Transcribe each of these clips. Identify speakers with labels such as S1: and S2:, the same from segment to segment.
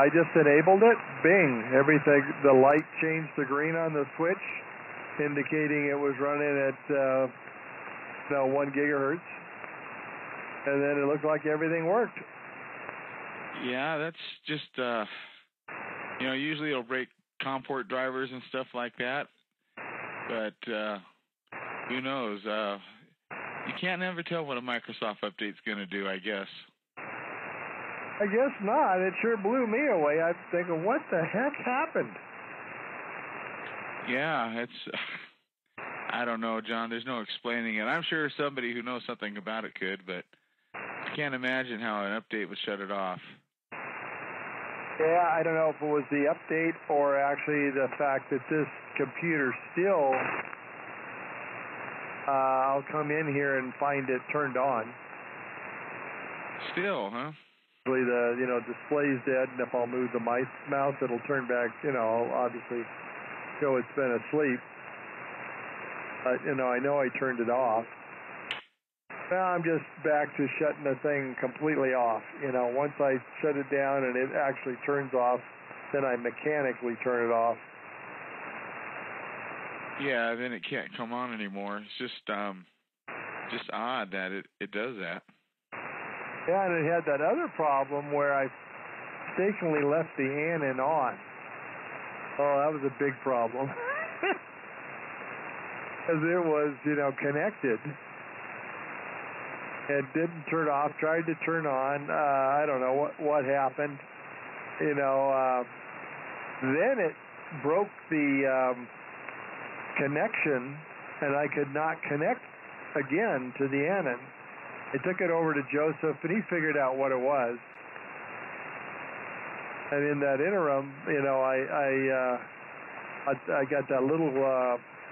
S1: I just enabled it. Bing, everything. The light changed to green on the switch, indicating it was running at 1 gigahertz, and then it looked like everything worked.
S2: Yeah, that's just usually it'll break COM port drivers and stuff like that, but who knows? You can't never tell what a Microsoft update's going to do, I guess.
S1: I guess not. It sure blew me away. I'm thinking, what the heck happened?
S2: Yeah, I don't know, John. There's no explaining it. I'm sure somebody who knows something about it could, but I can't imagine how an update would shut it off.
S1: Yeah, I don't know if it was the update or actually the fact that this computer still, I'll come in here and find it turned on.
S2: Still, huh?
S1: The display's dead, and if I'll move the mouse, it'll turn back, I'll obviously show it's been asleep. But, I know I turned it off. Now I'm just back to shutting the thing completely off. Once I shut it down and it actually turns off, then I mechanically turn it off.
S2: Yeah, then it can't come on anymore. It's just odd that it does that.
S1: Yeah, and it had that other problem where I mistakenly left the antenna on. Oh, that was a big problem. Because it was, connected. It didn't turn off, tried to turn on. I don't know what happened. Then it broke the connection, and I could not connect again to the antenna. I took it over to Joseph, and he figured out what it was. And in that interim, I got that little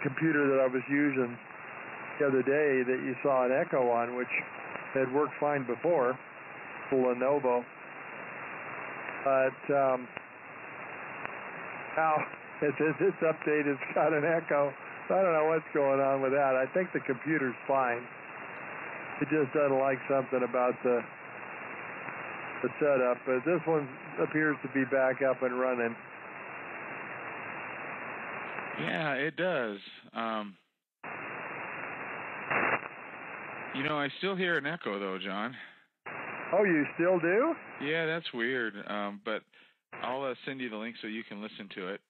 S1: computer that I was using the other day that you saw an echo on, which had worked fine before, the Lenovo. But now this update has got an echo. So I don't know what's going on with that. I think the computer's fine. It just doesn't like something about the setup. But this one appears to be back up and running.
S2: Yeah, it does. I still hear an echo, though, John.
S1: Oh, you still do?
S2: Yeah, that's weird. But I'll send you the link so you can listen to it.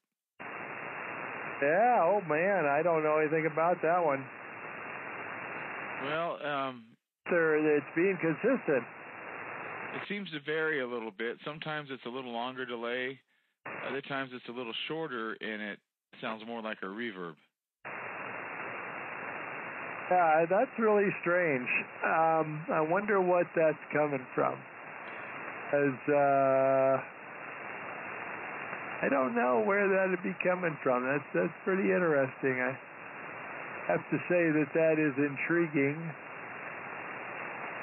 S1: Yeah, oh, man, I don't know anything about that one.
S2: Well,
S1: it's being consistent.
S2: It seems to vary a little bit. Sometimes it's a little longer delay. Other times it's a little shorter, and it sounds more like a reverb.
S1: Yeah, that's really strange. I wonder what that's coming from. I don't know where that would be coming from. That's pretty interesting. I have to say that is intriguing.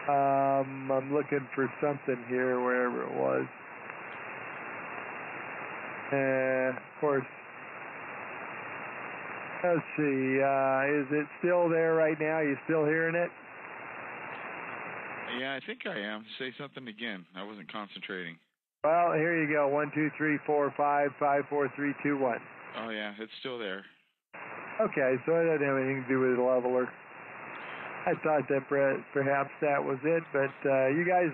S1: I'm looking for something here, wherever it was. Of course. Let's see, is it still there right now? You still hearing it?
S2: Yeah, I think I am. Say something again. I wasn't concentrating.
S1: Well, here you go. 1, 2, 3, 4, 5, 5, 4, 3, 2, 1.
S2: Oh, yeah, it's still there.
S1: Okay, so it doesn't have anything to do with the leveler. I thought that perhaps that was it, but you guys,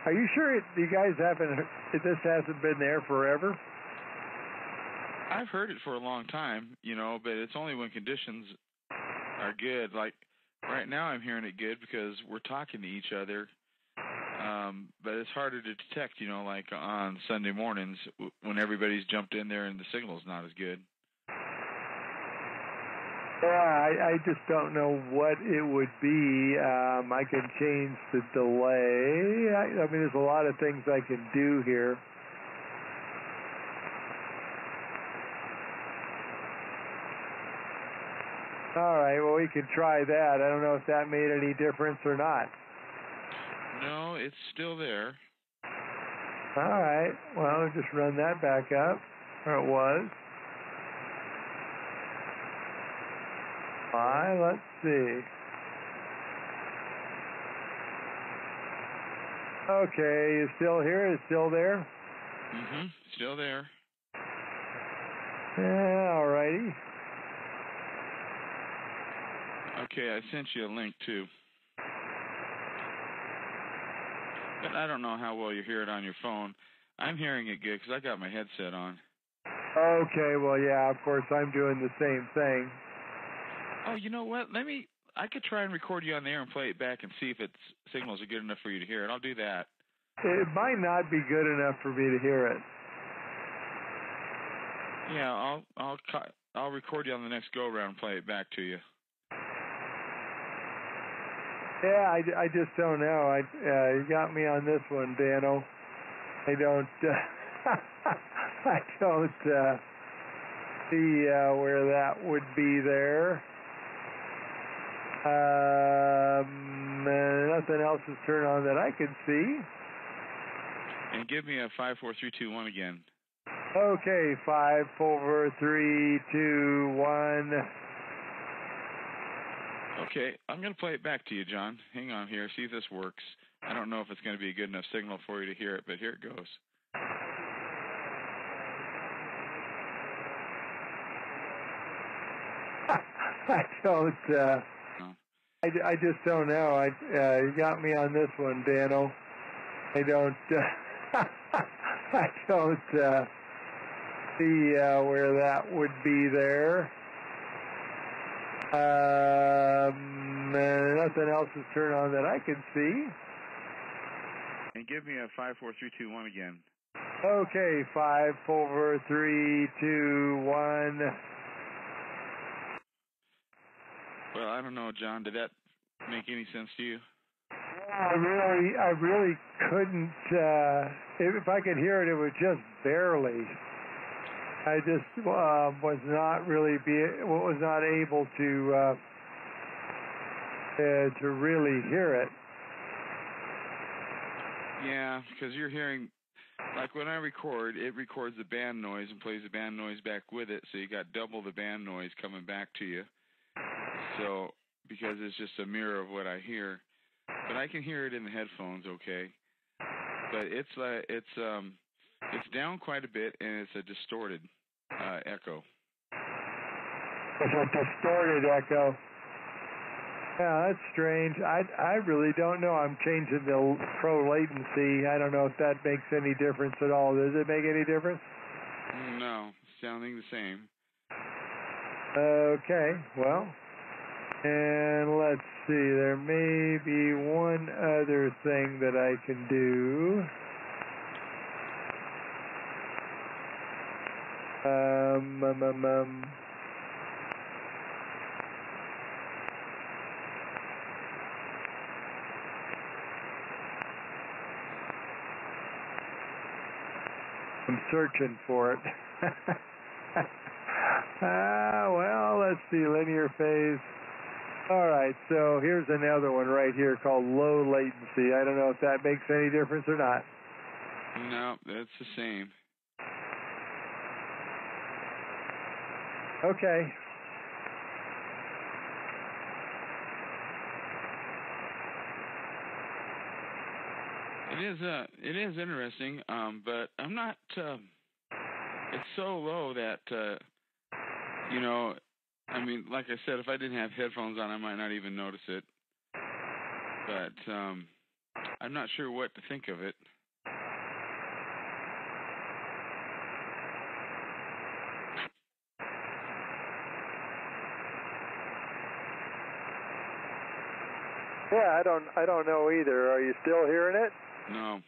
S1: are you sure this hasn't been there forever?
S2: I've heard it for a long time, but it's only when conditions are good. Like right now I'm hearing it good because we're talking to each other, but it's harder to detect, like on Sunday mornings when everybody's jumped in there and the signal's not as good.
S1: Yeah, I just don't know what it would be. I can change the delay. I mean, there's a lot of things I can do here. All right, well, we can try that. I don't know if that made any difference or not.
S2: No, it's still there.
S1: All right, well, just run that back up, or it was. Let's see. Okay, you still here? It's still there?
S2: Still there.
S1: Yeah, all righty.
S2: Okay, I sent you a link, too. But I don't know how well you hear it on your phone. I'm hearing it good because I got my headset on.
S1: Okay, well, yeah, of course, I'm doing the same thing.
S2: Oh, you know what? I could try and record you on the air and play it back and see if its signals are good enough for you to hear it. I'll do that.
S1: It might not be good enough for me to hear it.
S2: Yeah, I'll record you on the next go-around and play it back to you.
S1: Yeah, I just don't know. You got me on this one, Dano. I don't I don't see where that would be there. Nothing else is turned on that I can see.
S2: And give me a 5, 4, 3, 2, 1 again.
S1: Okay, 5, 4, 3, 2, 1.
S2: Okay, I'm going to play it back to you, John. Hang on here, see if this works. I don't know if it's going to be a good enough signal for you to hear it, but here it goes.
S1: I don't, I just don't know. You got me on this one, Dano. I don't, I don't see where that would be there. Nothing else is turned on that I can see.
S2: And give me a 5, 4, 3, 2, 1 again.
S1: Okay, 5, 4, 3, 2, 1.
S2: Well, I don't know, John. Did that make any sense to you?
S1: I really couldn't. If I could hear it, it was just barely. I just was not able to really hear it.
S2: Yeah, because you're hearing, like when I record, it records the band noise and plays the band noise back with it, so you got double the band noise coming back to you. So, because it's just a mirror of what I hear, but I can hear it in the headphones, okay. But it's down quite a bit, and it's a distorted echo.
S1: It's a distorted echo. Yeah, that's strange. I really don't know. I'm changing the pro latency. I don't know if that makes any difference at all. Does it make any difference?
S2: No, sounding the same.
S1: Okay, well, and let's see. There may be one other thing that I can do. I'm searching for it. Well, let's see, linear phase. All right, so here's another one right here called low latency. I don't know if that makes any difference or not.
S2: No, that's the same.
S1: Okay.
S2: It is interesting, but I'm not. It's so low that you know. I mean, like I said, if I didn't have headphones on, I might not even notice it. But I'm not sure what to think of it.
S1: Yeah, I don't know either. Are you still hearing it?
S2: No.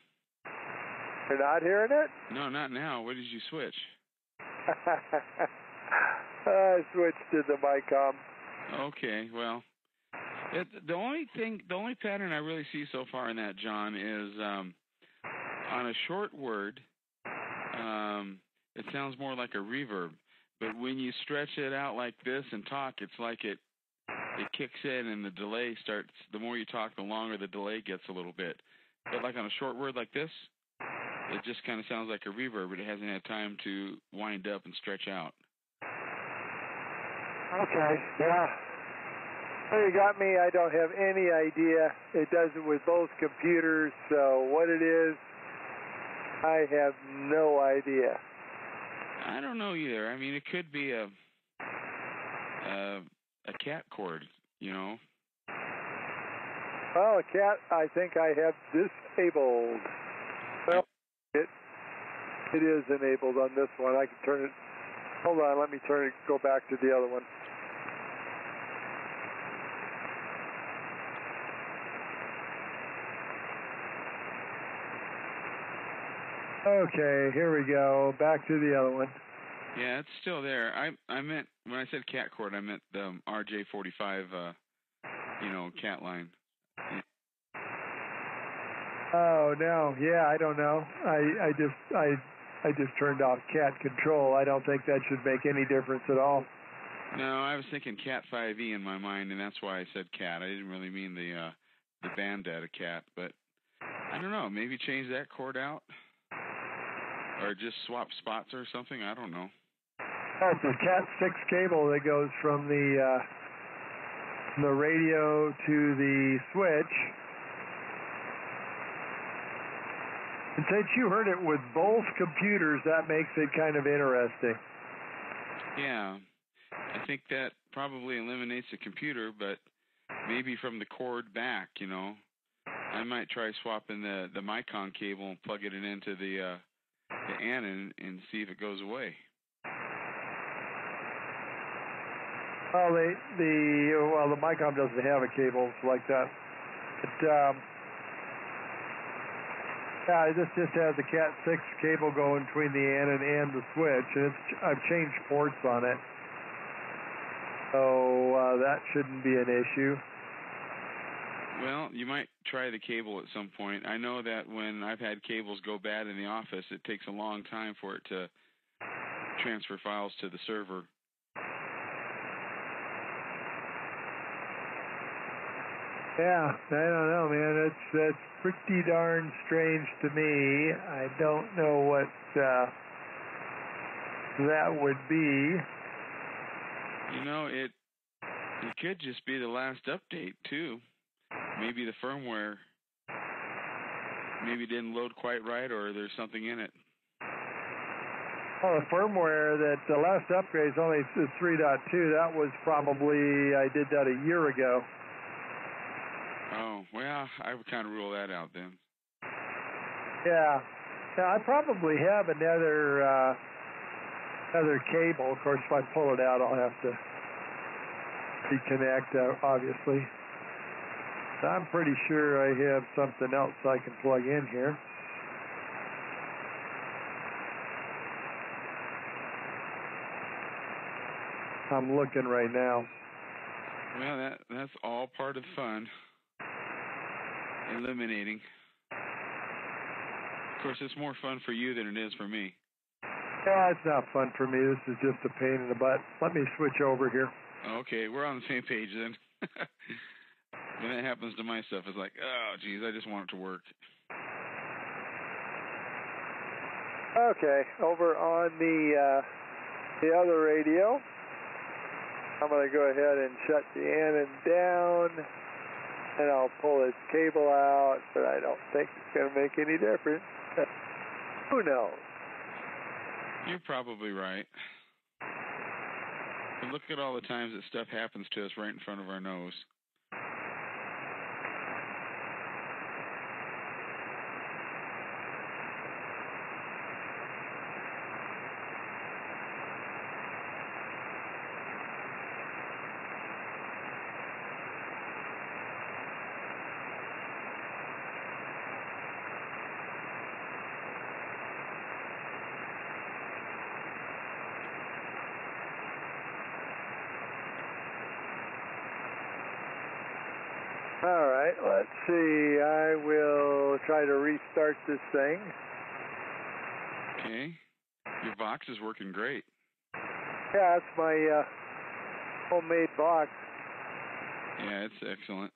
S1: You're not hearing it?
S2: No, not now. What did you switch?
S1: I switched to the Micom.
S2: Okay, well, the only pattern I really see so far in that, John, is on a short word, it sounds more like a reverb. But when you stretch it out like this and talk, it's like it kicks in and the delay starts. The more you talk, the longer the delay gets a little bit. But like on a short word like this, it just kind of sounds like a reverb, but it hasn't had time to wind up and stretch out.
S1: Okay, yeah. Well, you got me. I don't have any idea. It does it with both computers, so what it is, I have no idea.
S2: I don't know either. I mean, it could be a cat cord, you know.
S1: Well, a cat, I think I have disabled. Well, it is enabled on this one. I can turn it. Hold on, let me turn it. Go back to the other one. Okay, here we go. Back to the other one.
S2: Yeah, it's still there. I meant, when I said cat cord, I meant the RJ45, you know, cat line.
S1: Oh no, yeah, I don't know. I just turned off cat control. I don't think that should make any difference at all.
S2: No, I was thinking Cat 5e in my mind, and that's why I said cat. I didn't really mean the bandana cat, but I don't know. Maybe change that cord out, or just swap spots or something. I don't know.
S1: Oh, it's a Cat 6 cable that goes from the radio to the switch. And since you heard it with both computers, that makes it kind of interesting.
S2: Yeah, I think that probably eliminates the computer, but maybe from the cord back, you know. I might try swapping the Micon cable and plug it into the Anon and see if it goes away.
S1: Well, the Micon doesn't have a cable like that. Yeah, this just has a Cat 6 cable going between the Anon and the switch, and I've changed ports on it, so that shouldn't be an issue.
S2: Well, you might try the cable at some point. I know that when I've had cables go bad in the office, it takes a long time for it to transfer files to the server.
S1: Yeah, I don't know, man. It's pretty darn strange to me. I don't know what that would be.
S2: You know, it could just be the last update, too. Maybe the firmware maybe didn't load quite right, or there's something in it.
S1: Well, the firmware, that the last upgrade is only 3.2. That was probably, I did that a year ago.
S2: Oh, well, I would kind of rule that out then.
S1: Yeah. Now, I probably have another cable. Of course, if I pull it out, I'll have to reconnect, obviously. I'm pretty sure I have something else I can plug in here. I'm looking right now.
S2: Well, that's all part of the fun. Eliminating. Of course, it's more fun for you than it is for me.
S1: Yeah, it's not fun for me. This is just a pain in the butt. Let me switch over here.
S2: Okay, we're on the same page then. When that happens to my stuff, it's like, oh, geez, I just want it to work.
S1: Okay, over on the other radio, I'm going to go ahead and shut the Anon down, and I'll pull its cable out, but I don't think it's going to make any difference. Who knows?
S2: You're probably right. But look at all the times that stuff happens to us right in front of our nose.
S1: All right, let's see. I will try to restart this thing.
S2: Okay. Your box is working great.
S1: Yeah, that's my homemade box.
S2: Yeah, it's excellent.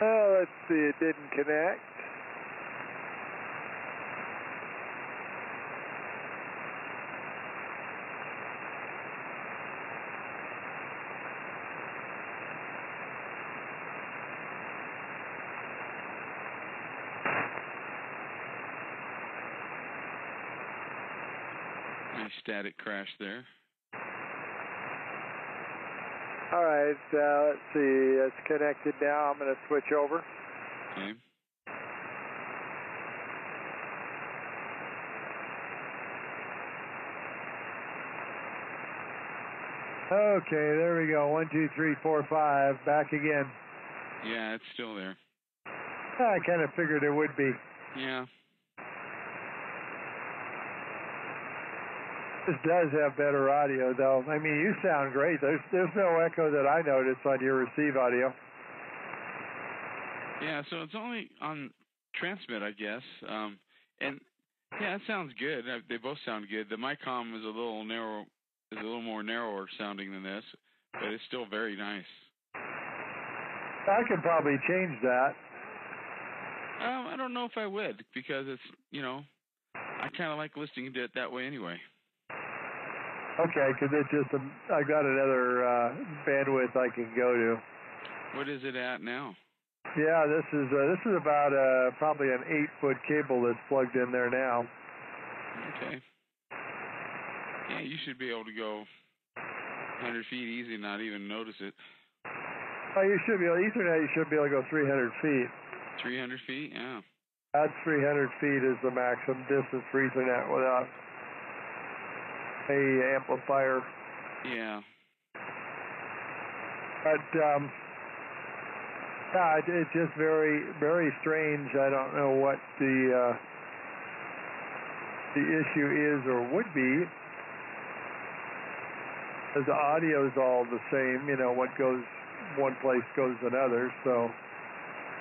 S1: Oh, let's see. It didn't connect.
S2: Nice static crash there.
S1: All right, let's see. It's connected now. I'm going to switch over.
S2: Okay.
S1: Okay, there we go. 1, 2, 3, 4, 5. Back again.
S2: Yeah, it's still there.
S1: I kind of figured it would be.
S2: Yeah.
S1: This does have better audio, though. I mean, you sound great. There's no echo that I noticed on your receive audio.
S2: Yeah, so it's only on transmit, I guess. And yeah, it sounds good. They both sound good. The MyCom is a little more narrower sounding than this, but it's still very nice.
S1: I could probably change that.
S2: I don't know if I would, because it's, I kind of like listening to it that way anyway.
S1: Okay, because it's just I got another bandwidth I can go to.
S2: What is it at now?
S1: Yeah, this is about probably an 8-foot cable that's plugged in there now.
S2: Okay. Yeah, you should be able to go 100 feet easy and not even notice it.
S1: Oh, you should be able, Ethernet, you should be able to go 300 feet.
S2: 300 feet? Yeah.
S1: That's 300 feet is the maximum distance for Ethernet without a amplifier.
S2: Yeah.
S1: But, yeah, it's just very, very strange. I don't know what the issue is or would be. Because the audio is all the same, what goes one place goes another, so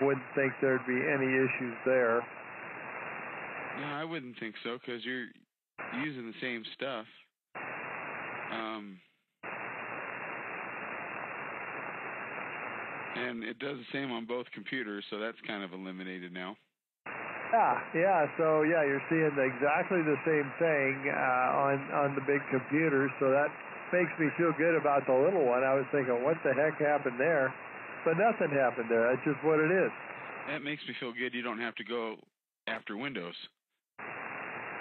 S1: wouldn't think there'd be any issues there.
S2: No, I wouldn't think so, because you're using the same stuff. And it does the same on both computers, so that's kind of eliminated now.
S1: Yeah, so yeah, you're seeing exactly the same thing on the big computer, so that makes me feel good about the little one. I was thinking, what the heck happened there? But nothing happened there. That's just what it is.
S2: That makes me feel good. You don't have to go after Windows.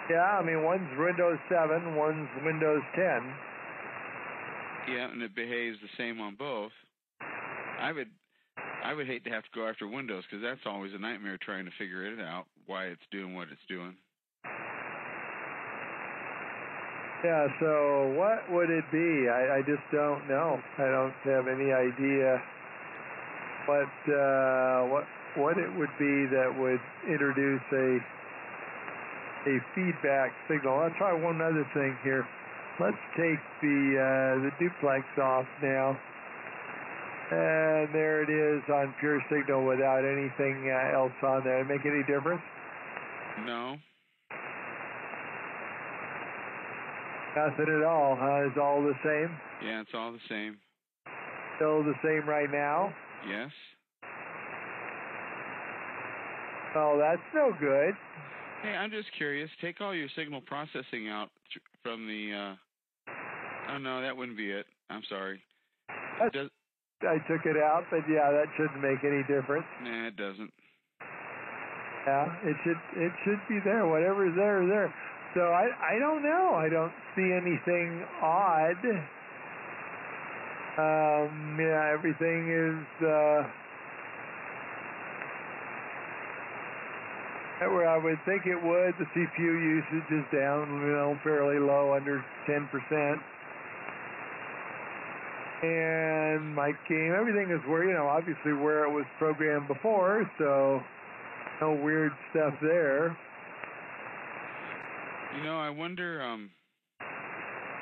S1: Yeah, I mean, one's Windows 7, one's Windows 10.
S2: Yeah, and it behaves the same on both. I would hate to have to go after Windows, because that's always a nightmare trying to figure it out, why it's doing what it's doing.
S1: Yeah, so what would it be? I just don't know. I don't have any idea what it would be that would introduce a feedback signal. I'll try one other thing here. Let's take the duplex off now. And there it is on pure signal without anything else on there. Make any difference?
S2: No.
S1: Nothing at all, huh? It's all the same?
S2: Yeah, it's all the same.
S1: Still the same right now?
S2: Yes.
S1: Oh, that's no good.
S2: Hey, I'm just curious. Take all your signal processing out from the... Oh, no, that wouldn't be it. I'm sorry.
S1: I took it out, but yeah, that shouldn't make any difference.
S2: Nah, it doesn't.
S1: Yeah, it should be there. Whatever's there is there. So I don't know. I don't see anything odd. Yeah, everything is where I would think it would. The CPU usage is down, fairly low, under 10%. And mic gain, everything is where, obviously where it was programmed before, so no weird stuff there.
S2: I wonder,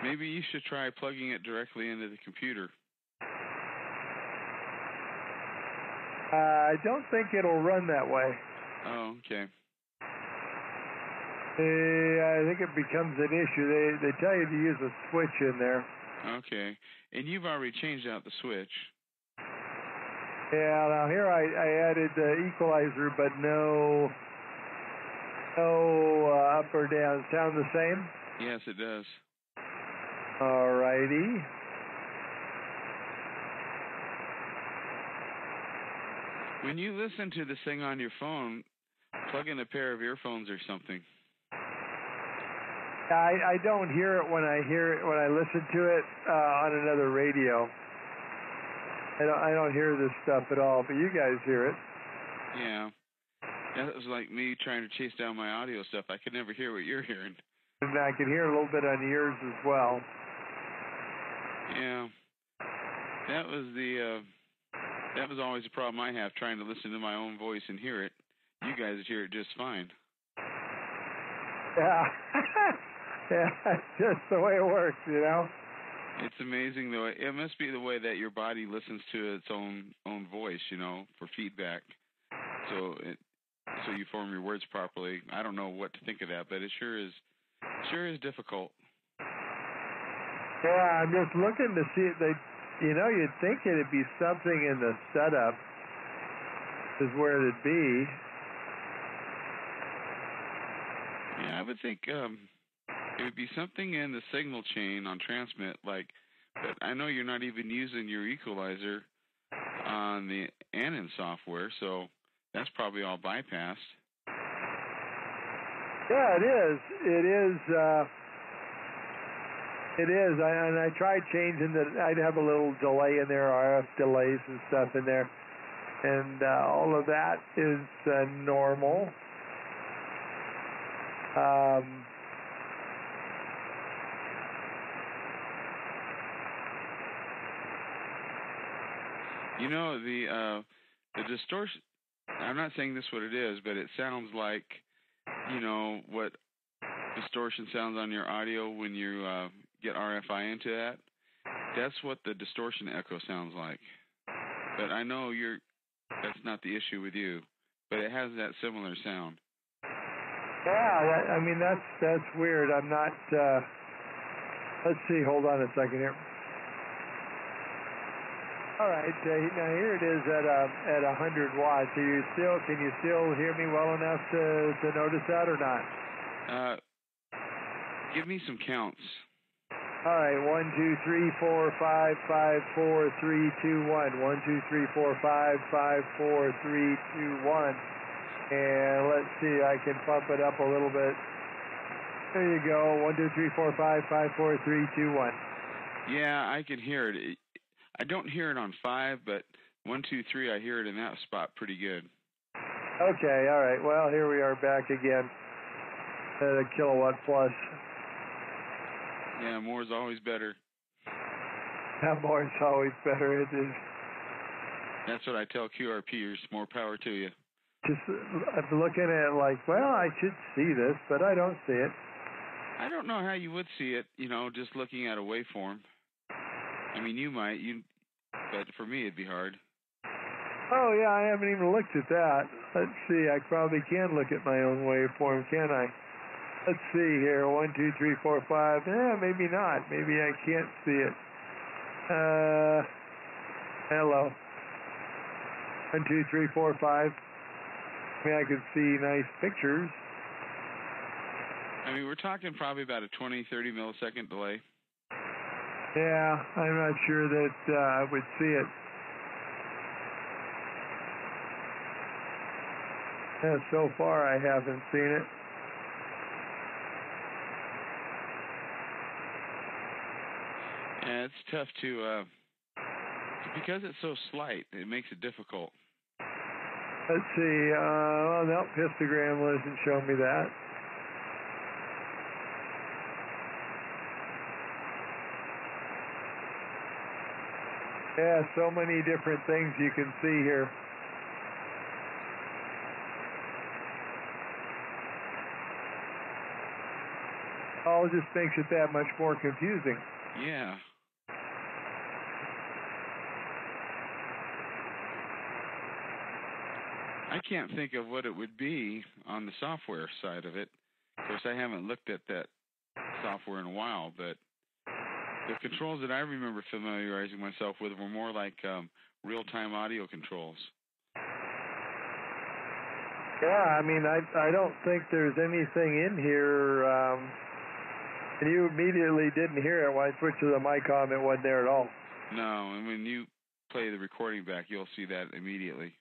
S2: maybe you should try plugging it directly into the computer.
S1: I don't think it'll run that way.
S2: Oh, okay.
S1: I think it becomes an issue. They tell you to use a switch in there.
S2: Okay. And you've already changed out the switch.
S1: Yeah, now here I added the equalizer, but no up or down. Sound the same?
S2: Yes, it does.
S1: All righty.
S2: When you listen to this thing on your phone, plug in a pair of earphones or something.
S1: I don't hear it when I listen to it on another radio. I don't hear this stuff at all, but you guys hear it.
S2: Yeah. That was like me trying to chase down my audio stuff. I could never hear what you're hearing.
S1: And I can hear a little bit on yours as well.
S2: Yeah. That was always a problem I have, trying to listen to my own voice and hear it. You guys hear it just fine.
S1: Yeah. Yeah, that's just the way it works, you know?
S2: It's amazing the way, it must be the way that your body listens to its own voice, you know, for feedback. So you form your words properly. I don't know what to think of that, but it sure is difficult.
S1: Yeah, I'm just looking to see if you'd think it'd be something in the setup is where it'd be.
S2: Yeah, I would think it would be something in the signal chain on transmit, but I know you're not even using your equalizer on the Anon software, so that's probably all bypassed.
S1: Yeah, it is. It is. I tried changing I'd have a little delay in there, RF delays and stuff in there, and all of that is normal.
S2: You know, the distortion, I'm not saying this what it is, but it sounds like, you know, what distortion sounds on your audio when you get RFI into that. That's what the distortion echo sounds like. But I know that's not the issue with you, but it has that similar sound.
S1: Yeah, that's weird. I'm not, let's see, hold on a second here. All right, now here it is at 100 watts. Can you still hear me well enough to notice that or not?
S2: Give me some counts.
S1: All right, 1, 2, 3, 4, 5, 5, 4, 3, 2, 1. 1, 2, 3, 4, 5, 5, 4, 3, 2, 1. And let's see, I can pump it up a little bit. There you go. 1, 2, 3, 4, 5, 5, 4, 3, 2, 1.
S2: Yeah, I can hear it. I don't hear it on 5, but 1, 2, 3, I hear it in that spot pretty good.
S1: Okay, all right. Well, here we are back again at a kilowatt plus.
S2: Yeah, more is always better.
S1: Yeah, more is always better. It is.
S2: That's what I tell QRPers. More power to you.
S1: Just I'm looking at it like, well, I should see this, but I don't see it.
S2: I don't know how you would see it, you know, just looking at a waveform. I mean, you might, but for me it'd be hard.
S1: Oh, yeah, I haven't even looked at that. Let's see, I probably can look at my own waveform, can I? Let's see here, 1, 2, 3, 4, 5. Maybe not. Maybe I can't see it. Hello. 1, 2, 3, 4, 5. I mean, I could see nice pictures.
S2: I mean, we're talking probably about a 20, 30 millisecond delay.
S1: Yeah, I'm not sure that I would see it. Yeah, so far I haven't seen it.
S2: Yeah, it's tough to, because it's so slight, it makes it difficult.
S1: Let's see, no, histogram doesn't show me that. Yeah, so many different things you can see here. All just makes it that much more confusing.
S2: Yeah. I can't think of what it would be on the software side of it. Of course, I haven't looked at that software in a while, but the controls that I remember familiarizing myself with were more like real-time audio controls.
S1: Yeah, I mean, I don't think there's anything in here. And you immediately didn't hear it when I switched to the mic on. It wasn't there at all.
S2: No, and when you play the recording back, you'll see that immediately.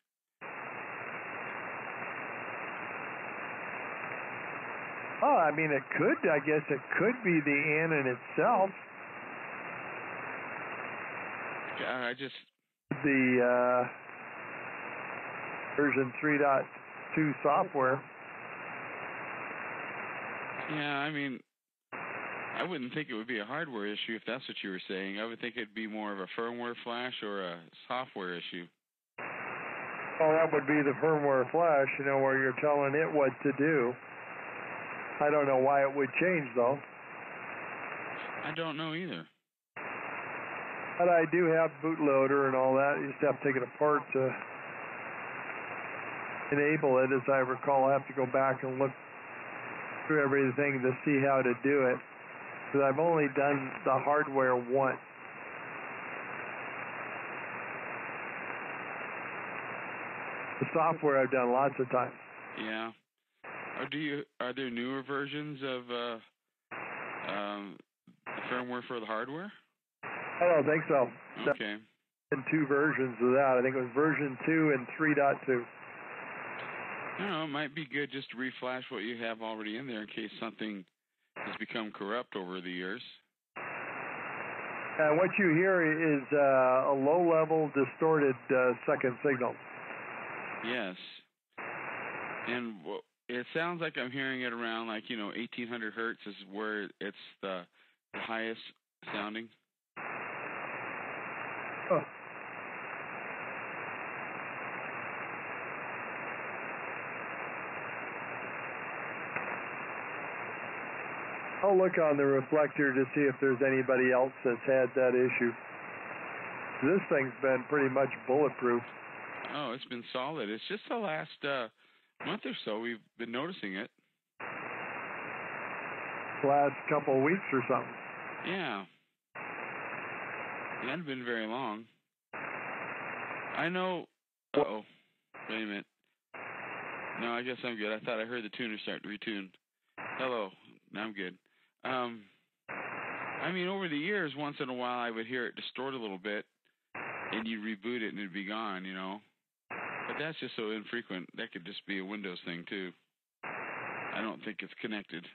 S1: Oh, I mean, I guess it could be the Anon itself.
S2: I just...
S1: The version 3.2 software.
S2: Yeah, I mean, I wouldn't think it would be a hardware issue if that's what you were saying. I would think it'd be more of a firmware flash or a software issue.
S1: Well, that would be the firmware flash, where you're telling it what to do. I don't know why it would change, though.
S2: I don't know either.
S1: But I do have bootloader and all that. You just have to take it apart to enable it. As I recall, I have to go back and look through everything to see how to do it. Because I've only done the hardware once. The software I've done lots of times.
S2: Yeah. Are there newer versions of the firmware for the hardware?
S1: I don't think so.
S2: Okay.
S1: In 2 versions of that. I think it was version 2 and 3.2.
S2: No, it might be good just to reflash what you have already in there in case something has become corrupt over the years.
S1: And what you hear is a low-level, distorted second signal.
S2: Yes. And it sounds like I'm hearing it around 1800 hertz is where it's the highest sounding.
S1: Huh. I'll look on the reflector to see if there's anybody else that's had that issue. This thing's been pretty much bulletproof.
S2: Oh, it's been solid. It's just the last month or so we've been noticing it.
S1: Last couple of weeks or something.
S2: Yeah. It hasn't been very long. I know... Uh-oh. Wait a minute. No, I guess I'm good. I thought I heard the tuner start to retune. Hello. Now I'm good. I mean, over the years, once in a while, I would hear it distort a little bit, and you reboot it and it'd be gone, But that's just so infrequent. That could just be a Windows thing, too. I don't think it's connected.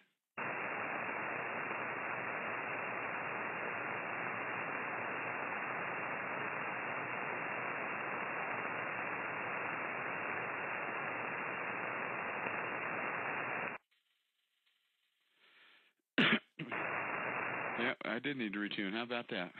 S2: Yeah, I did need to retune. How about that?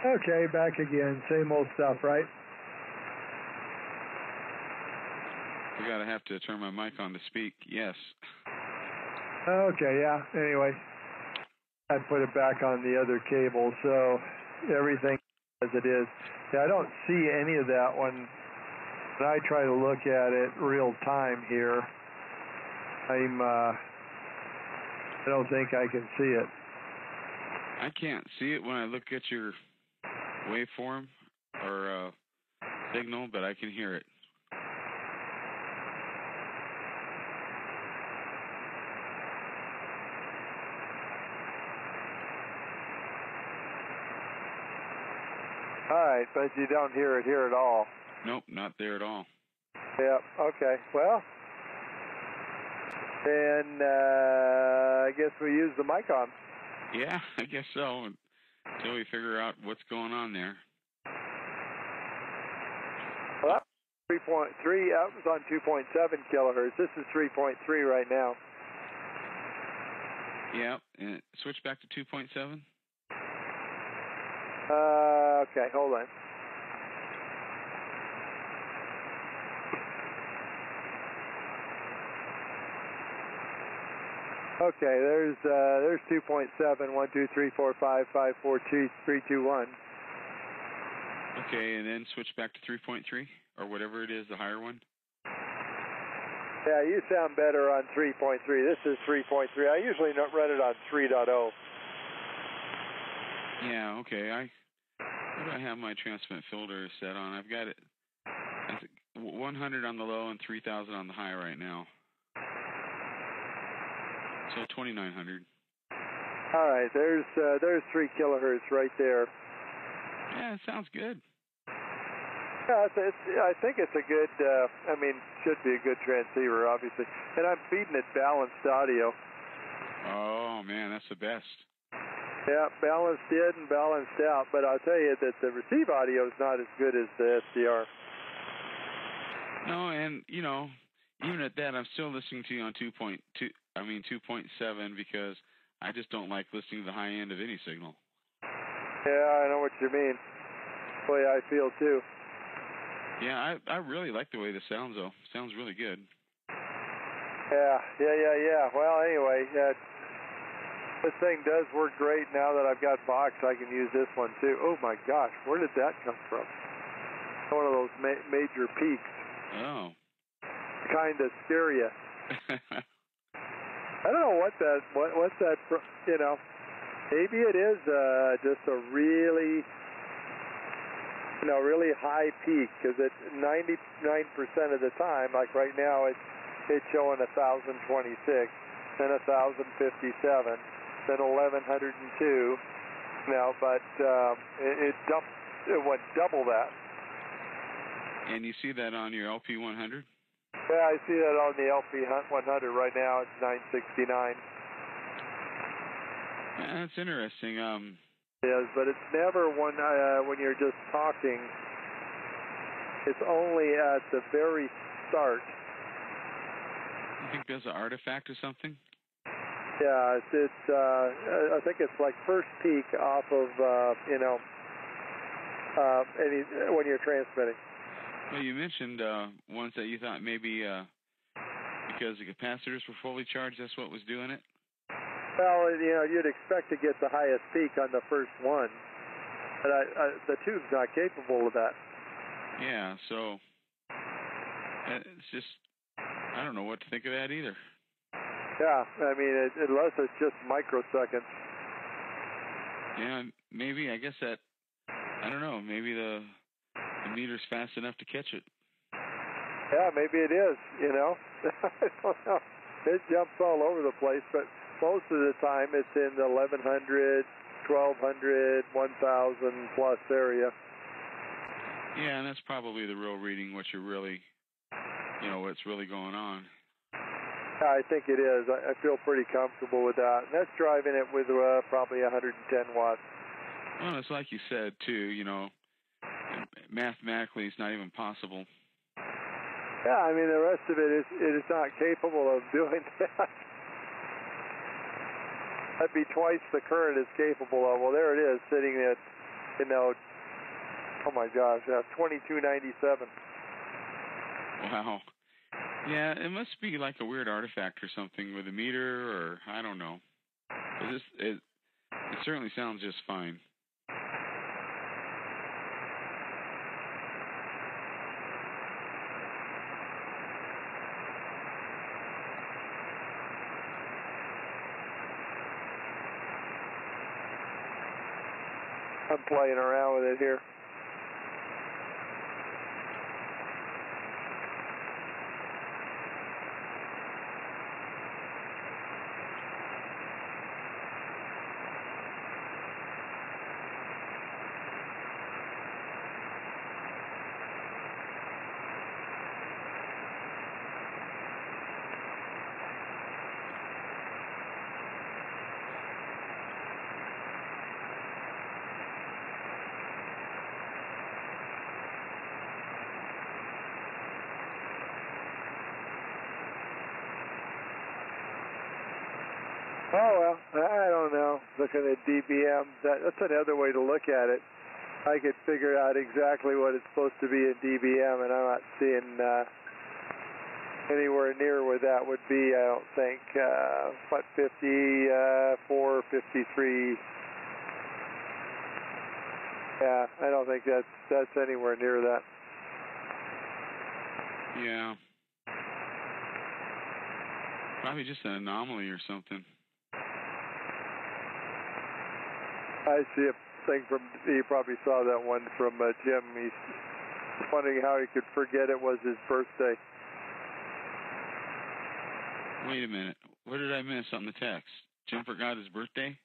S1: Okay, back again. Same old stuff, right?
S2: I gotta have to turn my mic on to speak. Yes.
S1: Okay, yeah. Anyway, I put it back on the other cable, so everything as it is. Yeah, I don't see any of that when I try to look at it real time here. I don't think I can see it.
S2: I can't see it when I look at your waveform or signal, but I can hear it.
S1: All right, but you don't hear it here at all.
S2: Nope, not there at all.
S1: Yeah, okay. Well, then I guess we use the mic on.
S2: Yeah, I guess so, until we figure out what's going on there.
S1: Well, that was 3.3. That was on 2.7 kilohertz. This is 3.3 right now.
S2: Yeah, and switch back to 2.7.
S1: Okay, hold on. Okay, there's 2.7. 1, 2, 3, 4, 5, 5, 4, 2, 3, 2, 1.
S2: Okay, and then switch back to 3.3 or whatever it is, the higher one.
S1: Yeah, you sound better on 3.3. This is 3.3. I usually run it on 3.0.
S2: Yeah, okay. What do I have my transmit filter set on? I've got it 100 on the low and 3,000 on the high right now. So 2,900.
S1: All right, there's 3 kilohertz right there.
S2: Yeah, it sounds good.
S1: Yeah, I think it's a good, should be a good transceiver, obviously. And I'm feeding it balanced audio.
S2: Oh, man, that's the best.
S1: Yeah, balanced in and balanced out. But I'll tell you that the receive audio is not as good as the SDR.
S2: No, and, even at that, I'm still listening to you on 2.7 because I just don't like listening to the high end of any signal.
S1: Yeah, I know what you mean. That's the way I feel, too.
S2: Yeah, I really like the way this sounds, though. Sounds really good.
S1: Yeah. Well, anyway, this thing does work great now that I've got Box. I can use this one, too. Oh, my gosh. Where did that come from? One of those major peaks.
S2: Oh.
S1: Kind of scare you. I don't know what's that, maybe it is just a really high peak, because at 99% of the time, like right now, it's showing 1,026, then 1,057, then 1,102. But it went double that.
S2: And you see that on your LP100?
S1: Yeah, I see that on the LP100 right now. It's 969.
S2: Yeah, that's interesting.
S1: Yes, but it's never when you're just talking. It's only at the very start.
S2: You think there's an artifact or something?
S1: Yeah, it's I think it's like first peak off of when you're transmitting.
S2: Well, you mentioned ones that you thought maybe because the capacitors were fully charged, that's what was doing it?
S1: Well, you'd expect to get the highest peak on the first one, but the tube's not capable of that.
S2: Yeah, so it's just, I don't know what to think of that either.
S1: Yeah, unless it's just microseconds.
S2: Yeah, maybe, I guess that, I don't know, maybe the meter's fast enough to catch it.
S1: Yeah, maybe it is, I don't know. It jumps all over the place, but most of the time it's in the 1,100, 1,200, 1,000 plus area.
S2: Yeah, and that's probably the real reading, what you're really, what's really going on.
S1: Yeah, I think it is. I feel pretty comfortable with that. And that's driving it with probably 110 watts.
S2: Well, it's like you said, too, mathematically it's not even possible.
S1: Yeah, the rest of it is not capable of doing that. That'd be twice the current is capable of. Well, there it is, sitting at, oh my gosh, 2297.
S2: Wow. Yeah, it must be like a weird artifact or something with a meter, or I don't know. It certainly sounds just fine.
S1: I'm playing around with it here. Oh, well, I don't know. Looking at dBm, that's another way to look at it. I could figure out exactly what it's supposed to be in dBm, and I'm not seeing anywhere near where that would be, I don't think. 54, 53. Yeah, I don't think that's anywhere near that.
S2: Yeah. Probably just an anomaly or something.
S1: I see a thing from, you probably saw that one from Jim. He's wondering how he could forget it was his birthday.
S2: Wait a minute. What did I miss on the text? Jim forgot his birthday?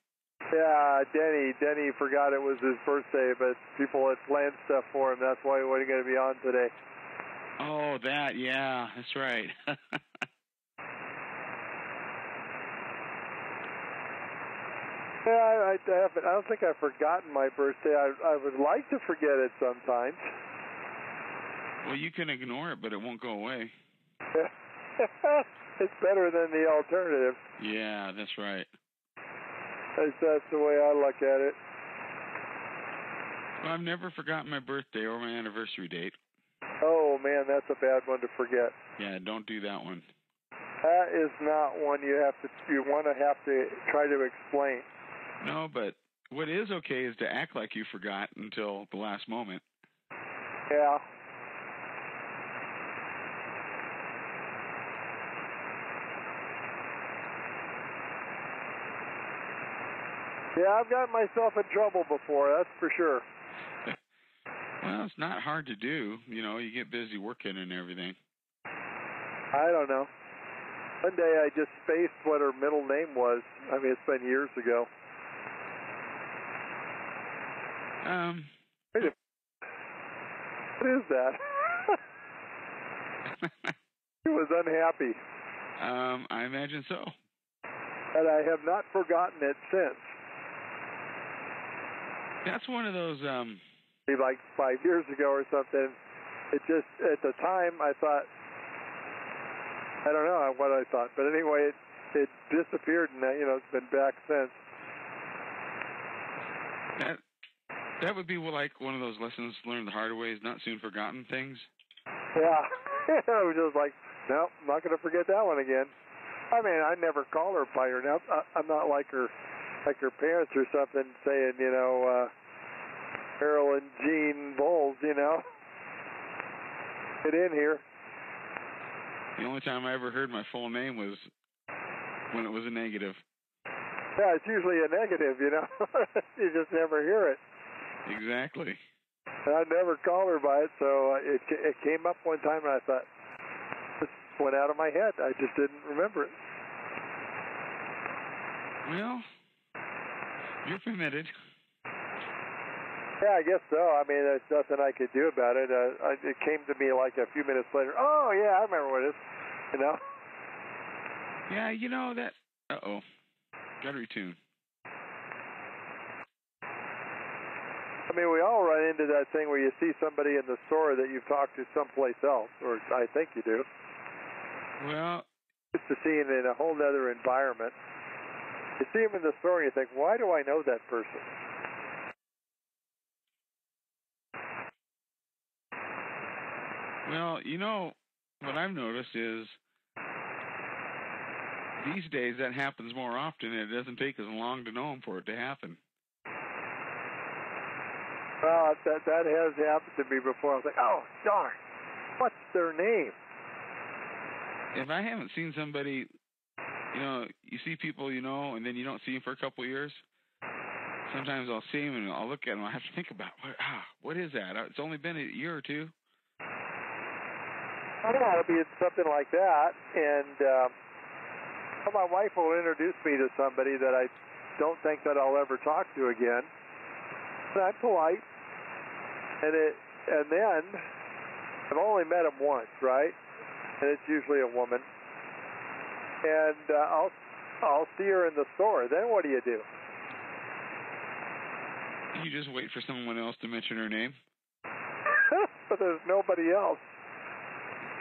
S1: Yeah, Denny forgot it was his birthday, but people had planned stuff for him. That's why he wasn't going to be on today.
S2: Oh, that, yeah, that's right.
S1: Yeah, I don't think I've forgotten my birthday. I would like to forget it sometimes.
S2: Well, you can ignore it, but it won't go away.
S1: It's better than the alternative.
S2: Yeah, that's right.
S1: That's the way I look at it.
S2: Well, I've never forgotten my birthday or my anniversary date.
S1: Oh, man, that's a bad one to forget.
S2: Yeah, don't do that one.
S1: That is not one you want to have to try to explain.
S2: No, but what is okay is to act like you forgot until the last moment.
S1: Yeah. Yeah, I've got myself in trouble before, that's for sure.
S2: Well, it's not hard to do. You know, you get busy working and everything.
S1: I don't know. One day I just spaced what her middle name was. I mean, it's been years ago. Wait a minute. What is that? He was unhappy.
S2: I imagine so.
S1: And I have not forgotten it since.
S2: That's one of those,
S1: Maybe like 5 years ago or something. It just, at the time, I thought, I don't know what I thought. But anyway, it disappeared, and, it's been back since.
S2: That would be like one of those lessons learned the hard way, is not soon forgotten things.
S1: Yeah. I was just like, no, I'm not going to forget that one again. I mean, I never call her by her name. I'm not like her parents or something saying, Carol and Jean Bowles, Get in here.
S2: The only time I ever heard my full name was when it was a negative.
S1: Yeah, it's usually a negative, You just never hear it.
S2: Exactly.
S1: And I never called her by it, so it came up one time, and I thought, this went out of my head. I just didn't remember it.
S2: Well, you're permitted.
S1: Yeah, I guess so. I mean, there's nothing I could do about it. It came to me like a few minutes later. Oh, yeah, I remember what it is.
S2: Yeah, that... Uh-oh. Got to retune.
S1: I mean, we all run into that thing where you see somebody in the store that you've talked to someplace else, or I think you do.
S2: Well...
S1: Just to see it in a whole other environment. You see them in the store and you think, why do I know that person?
S2: Well, what I've noticed is these days that happens more often, and it doesn't take as long to know them for it to happen.
S1: Well, that has happened to me before. I was like, oh, darn, what's their name?
S2: If I haven't seen somebody, you see people, and then you don't see them for a couple of years. Sometimes I'll see them and I'll look at them. I have to think about, what is that? It's only been a year or two.
S1: I don't know, it'll be something like that. And my wife will introduce me to somebody that I don't think that I'll ever talk to again. And I'm polite. And then I've only met him once, right? And it's usually a woman. And I'll see her in the store. Then what do? You
S2: just wait for someone else to mention her name?
S1: But there's nobody else.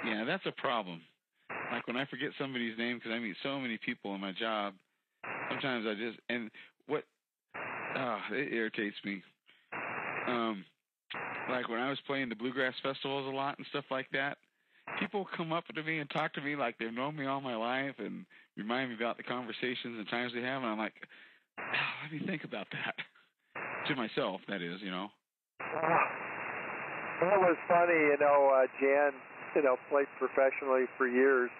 S2: Yeah, that's a problem. Like when I forget somebody's name, because I meet so many people in my job, sometimes it irritates me. Like when I was playing the bluegrass festivals a lot and stuff like that, people come up to me and talk to me like they've known me all my life and remind me about the conversations and times we have, and I'm like, let me think about that. To myself, that is,
S1: It was funny, Jan, played professionally for years,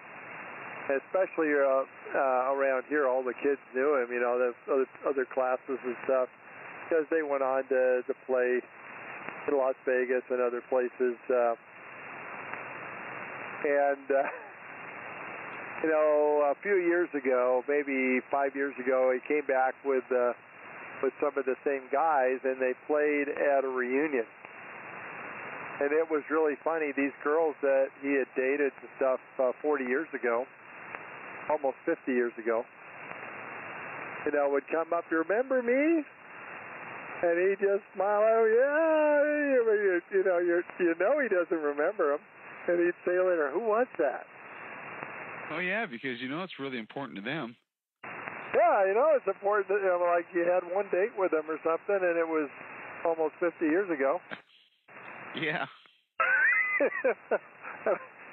S1: especially around here. All the kids knew him, the other classes and stuff, because they went on to play in Las Vegas and other places. A few years ago, maybe 5 years ago, he came back with some of the same guys, and they played at a reunion. And it was really funny. These girls that he had dated and stuff 40 years ago, almost 50 years ago, would come up, "You remember me?" And he just smiled, "Oh, yeah." He doesn't remember him. And he'd say later, "Who was that?"
S2: Oh, yeah, because it's really important to them.
S1: Yeah, it's important. Like you had one date with him or something, and it was almost 50 years ago.
S2: Yeah.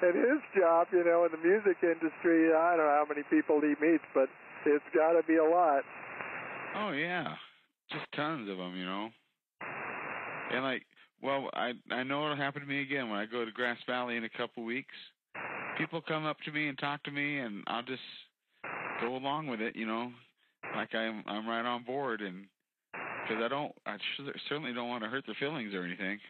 S1: And his job, in the music industry, I don't know how many people he meets, but it's got to be a lot.
S2: Oh, yeah. Just tons of them, And I know it'll happen to me again when I go to Grass Valley in a couple weeks. People come up to me and talk to me, and I'll just go along with it, like I'm right on board, and because I certainly don't want to hurt their feelings or anything.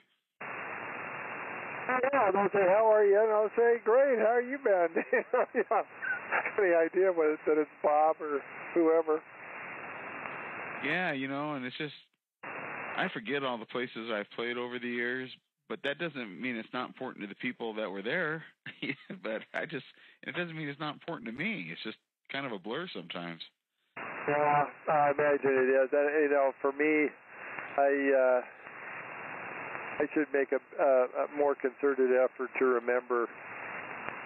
S1: Yeah, they'll say, "How are you?" And I'll say, "Great, how you been?" Any idea that it's Bob or whoever?
S2: Yeah, and it's just, I forget all the places I've played over the years, but that doesn't mean it's not important to the people that were there. But it doesn't mean it's not important to me. It's just kind of a blur sometimes.
S1: Yeah, I imagine it is. And, for me, I should make a more concerted effort to remember.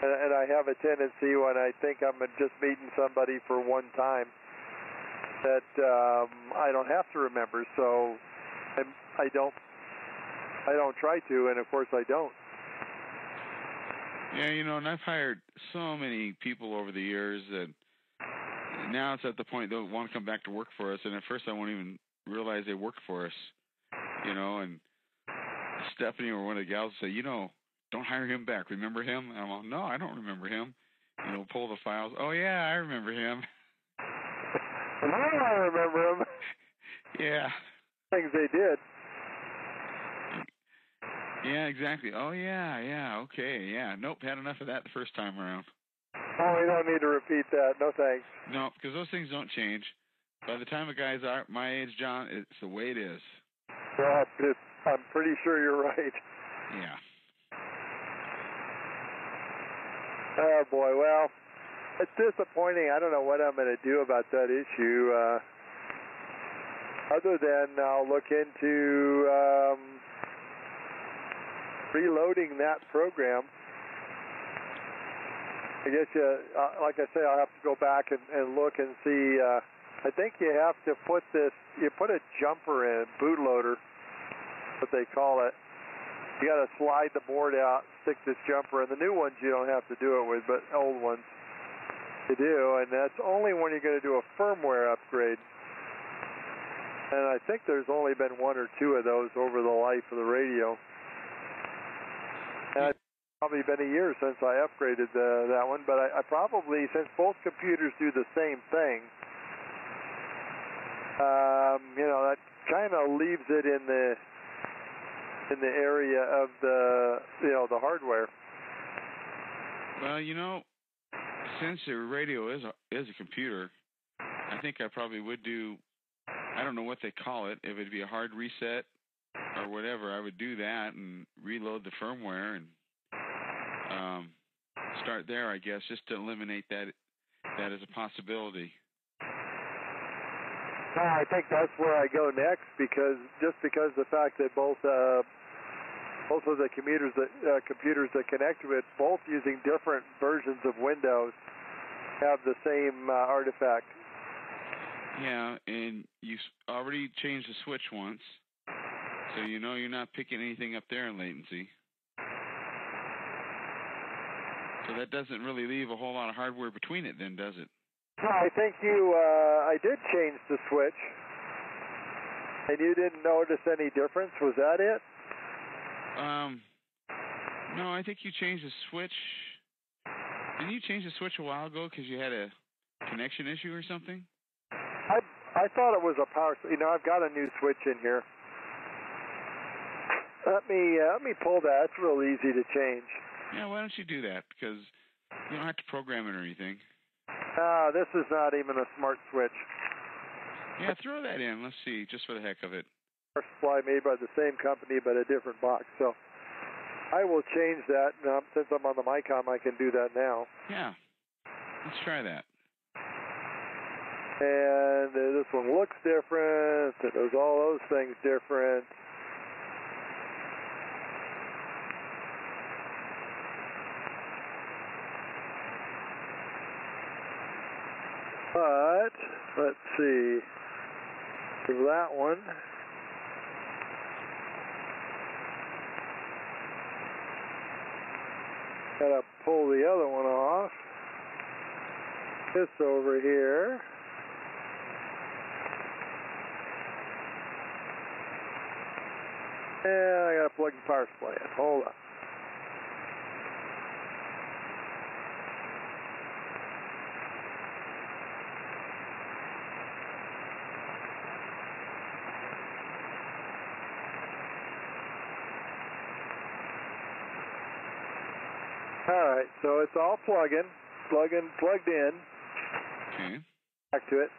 S1: And I have a tendency when I think I'm just meeting somebody for one time that I don't have to remember. So I don't try to, and of course I don't.
S2: Yeah, and I've hired so many people over the years that now it's at the point they'll want to come back to work for us, and at first I won't even realize they work for us, and Stephanie or one of the gals will say, "Don't hire him back. Remember him?" And I'm like, "No, I don't remember him." Pull the files. "Oh, yeah, I remember him."
S1: I remember him.
S2: Yeah.
S1: Things they did.
S2: Yeah, exactly. "Oh, yeah, okay, yeah. Nope, had enough of that the first time around."
S1: Oh, we don't need to repeat that. No thanks.
S2: No, because those things don't change. By the time a guy's my age, John, it's the way it is.
S1: Yeah, I'm pretty sure you're right.
S2: Yeah.
S1: Oh, boy. Well, it's disappointing. I don't know what I'm going to do about that issue. Other than I'll look into reloading that program. I guess like I say, I'll have to go back and look and see. I think you have to put a jumper in, bootloader, what they call it. You got to slide the board out, stick this jumper in. The new ones you don't have to do it with, but old ones you do, and that's only when you're going to do a firmware upgrade. And I think there's only been one or two of those over the life of the radio. And it's probably been a year since I upgraded that one, but I probably, since both computers do the same thing, that kind of leaves it in the area of the hardware.
S2: Well, since the radio is a computer, I think I probably would do, I don't know what they call it, if it'd be a hard reset or whatever, I would do that and reload the firmware and start there, I guess, just to eliminate that as a possibility.
S1: I think that's where I go next, because the fact that both of the computers that connect to it, both using different versions of Windows, have the same artifact.
S2: Yeah, and you already changed the switch once, so you're not picking anything up there in latency. So that doesn't really leave a whole lot of hardware between it then, does it?
S1: No, I think I did change the switch. And you didn't notice any difference? Was that it?
S2: No, I think you changed the switch. Didn't you change the switch a while ago because you had a connection issue or something?
S1: I thought it was a power. I've got a new switch in here. Let me pull that. It's real easy to change.
S2: Yeah, why don't you do that? Because you don't have to program it or anything.
S1: This is not even a smart switch.
S2: Yeah, throw that in. Let's see, just for the heck of it.
S1: Power supply made by the same company, but a different box. So I will change that. Since I'm on the MyCom, I can do that now.
S2: Yeah, let's try that.
S1: And this one looks different. It does all those things different. But, let's see, for that one, gotta pull the other one off. This over here. And I gotta plug the power supply in. Hold on. Alright, so it's all plugged in.
S2: Okay.
S1: Back to it.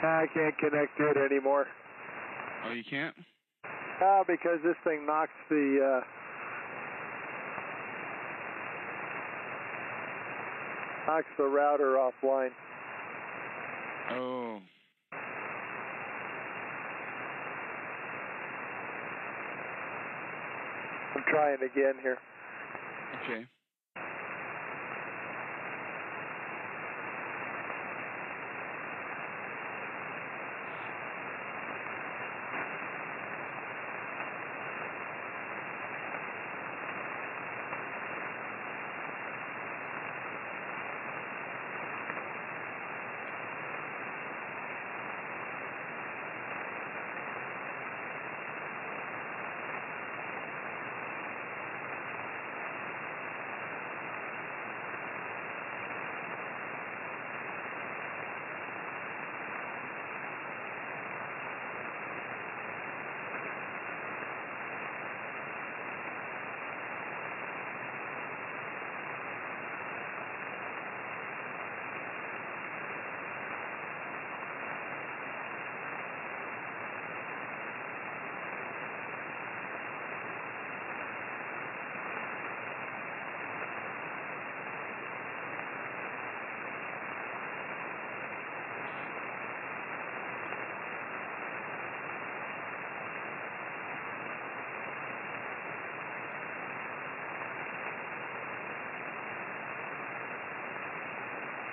S1: I can't connect to it anymore.
S2: Oh, you can't?
S1: Because this thing knocks the router offline.
S2: Oh.
S1: I'm trying again here.
S2: Okay.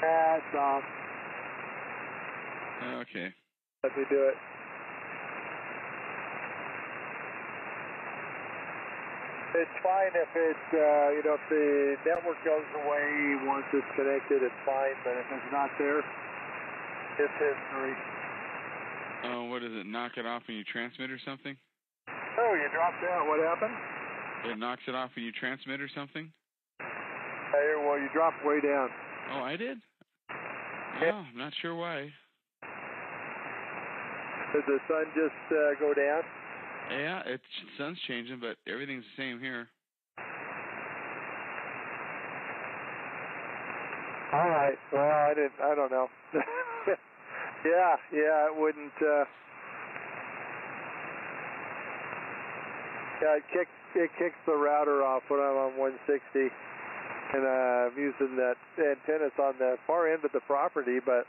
S1: That's off.
S2: Okay.
S1: Let me do it. It's fine if it, if the network goes away once it's connected, it's fine. But if it's not there, it's history.
S2: Oh, what is it? Knock it off when you transmit or something?
S1: Oh, you dropped out. What happened?
S2: It knocks it off when you transmit or something?
S1: Well, you dropped way down.
S2: Oh, I did? Oh, I'm not sure why.
S1: Did the sun just go down?
S2: Yeah, it's sun's changing, but everything's the same here.
S1: All right. Well, I don't know. yeah, it wouldn't. Yeah, it kicks the router off when I'm on 160, and I'm using that antenna. It's on the far end of the property, but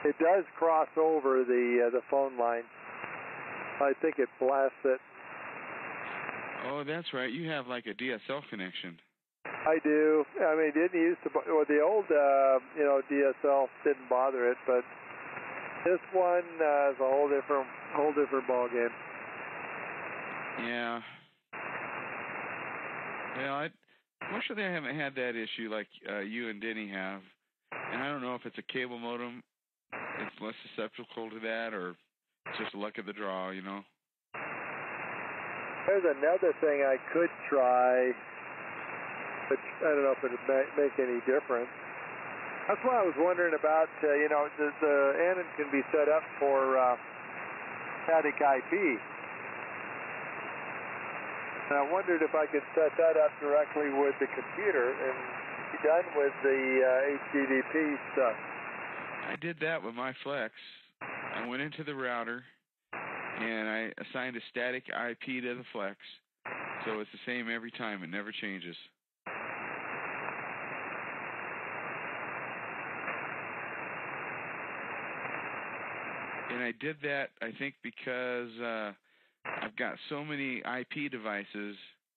S1: it does cross over the phone line. I think it blasts it.
S2: Oh, that's right. You have like a DSL connection.
S1: I do. I mean, it didn't used to. Well, the old, DSL didn't bother it, but this one is a whole different ball game.
S2: Yeah. Well, fortunately, I haven't had that issue like you and Denny have, and I don't know if it's a cable modem. It's less susceptible to that, or it's just luck of the draw,
S1: There's another thing I could try, but I don't know if it would make any difference. That's why I was wondering about, the antenna can be set up for static IP. And I wondered if I could set that up directly with the computer and be done with the HTTP stuff.
S2: I did that with my Flex. I went into the router, and I assigned a static IP to the Flex, so it's the same every time. It never changes. And I did that, I think, because I've got so many IP devices.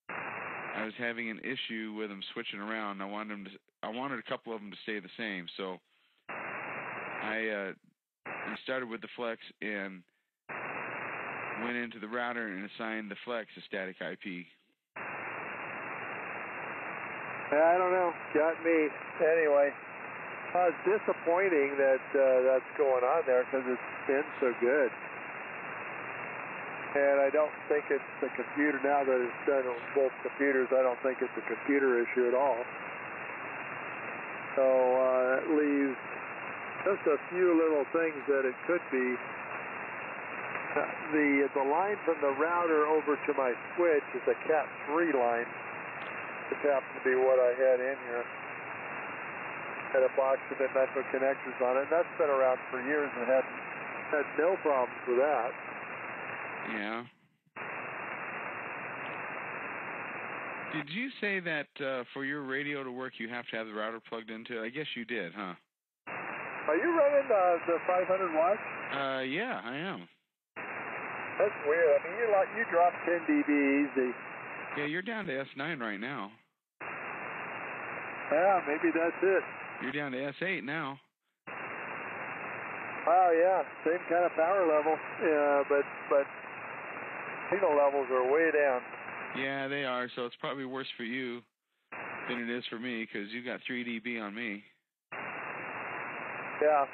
S2: I was having an issue with them switching around. I wanted a couple of them to stay the same, so I started with the Flex and went into the router and assigned the Flex a static IP.
S1: I don't know. Got me. Anyway, it's disappointing that that's going on there because it's been so good. And I don't think it's the computer now that it's done on both computers. I don't think it's a computer issue at all. So that leaves just a few little things that it could be. The line from the router over to my switch is a Cat 3 line. This happens to be what I had in here. Had a box of metal connectors on it, and that's been around for years and hadn't Had no problems with that.
S2: Yeah. Did you say that for your radio to work, you have to have the router plugged into it? I guess you did, huh?
S1: Are you running the 500 watts?
S2: Yeah, I am.
S1: That's weird. I mean, you dropped 10 dB easy.
S2: Yeah, you're down to S9 right now.
S1: Yeah, maybe that's it.
S2: You're down to S8 now.
S1: Oh, yeah, same kind of power level, but signal levels are way down.
S2: Yeah, they are, so it's probably worse for you than it is for me, because you got 3 dB on me.
S1: Yeah.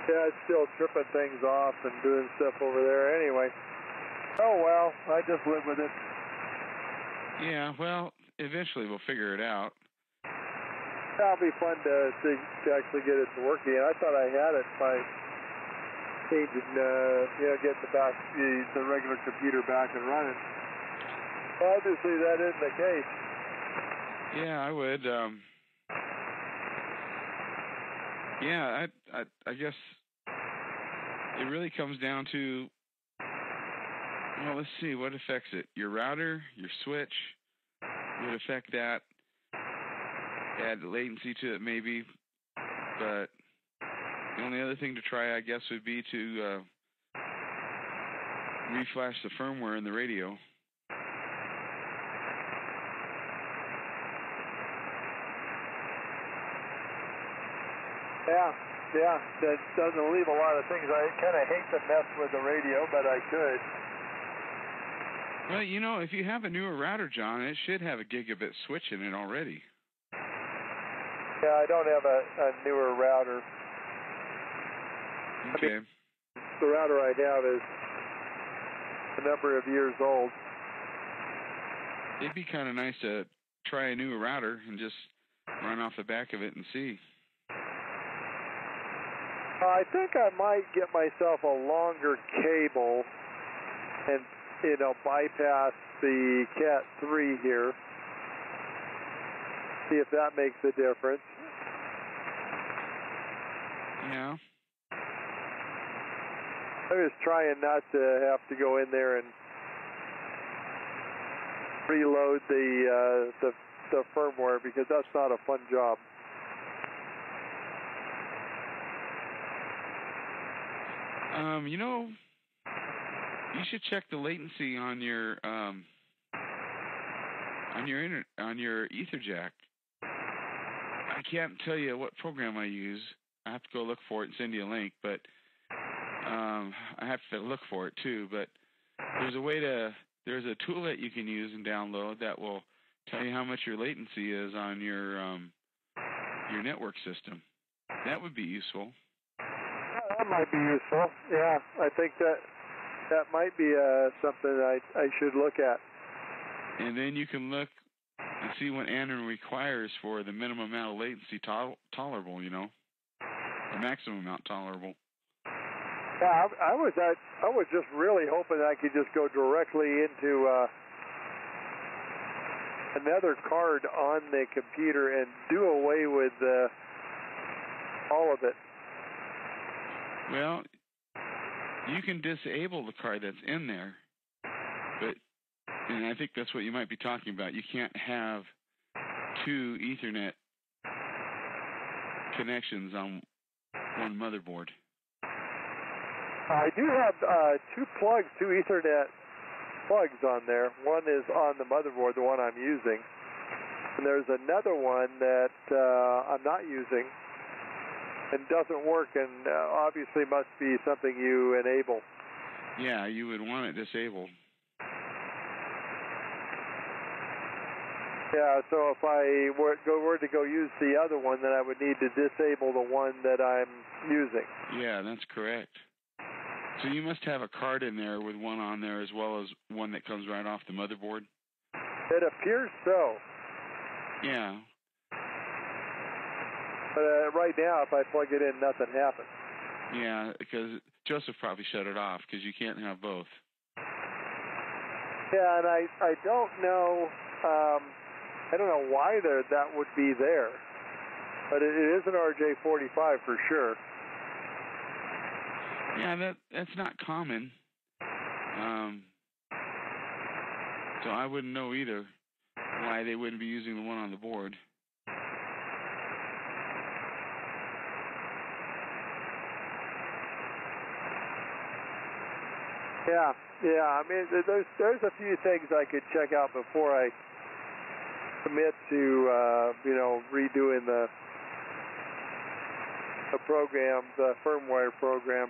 S1: Yeah, it's still tripping things off and doing stuff over there anyway. Oh, well, I just live with it.
S2: Yeah, well, eventually we'll figure it out.
S1: That'll be fun to actually get it to work again. I thought I had it by changing, getting the regular computer back and running. Well, obviously that isn't the case.
S2: Yeah, I would. Yeah, I guess it really comes down to, well, let's see, what affects it? Your router, your switch would affect that. Add latency to it maybe, but the only other thing to try, I guess, would be to reflash the firmware in the radio.
S1: Yeah, that doesn't leave a lot of things. I kind of hate to mess with the radio, but I could.
S2: Well, if you have a newer router, John, it should have a gigabit switch in it already.
S1: Yeah, I don't have a newer router.
S2: Okay.
S1: I mean, the router I have is a number of years old.
S2: It'd be kind of nice to try a newer router and just run off the back of it and see.
S1: I think I might get myself a longer cable and, bypass the Cat 3 here. See if that makes a difference.
S2: Yeah.
S1: I was trying not to have to go in there and reload the firmware, because that's not a fun job.
S2: You should check the latency on your ether jack. I can't tell you what program I use. I have to go look for it and send you a link, but I have to look for it too. But there's a tool that you can use and download that will tell you how much your latency is on your network system. That would be useful.
S1: Yeah, that might be useful. Yeah, I think that might be something I should look at.
S2: And then you can look and see what Android requires for the minimum amount of latency tolerable, the maximum amount tolerable.
S1: Yeah, I was just really hoping I could just go directly into another card on the computer and do away with all of it.
S2: Well, you can disable the card that's in there, and I think that's what you might be talking about. You can't have two Ethernet connections on one motherboard.
S1: I do have two Ethernet plugs on there. One is on the motherboard, the one I'm using. And there's another one that I'm not using and doesn't work, and obviously must be something you enable.
S2: Yeah, you would want it disabled.
S1: Yeah, so if I were to go use the other one, then I would need to disable the one that I'm using.
S2: Yeah, that's correct. So you must have a card in there with one on there as well as one that comes right off the motherboard?
S1: It appears so.
S2: Yeah.
S1: But right now, if I plug it in, nothing happens.
S2: Yeah, because Joseph probably shut it off, because you can't have both.
S1: Yeah, and I don't know why that would be there, but it is an RJ45 for sure.
S2: Yeah, that's not common. So I wouldn't know either why they wouldn't be using the one on the board.
S1: Yeah. I mean, there's a few things I could check out before I commit to redoing the program, the firmware program.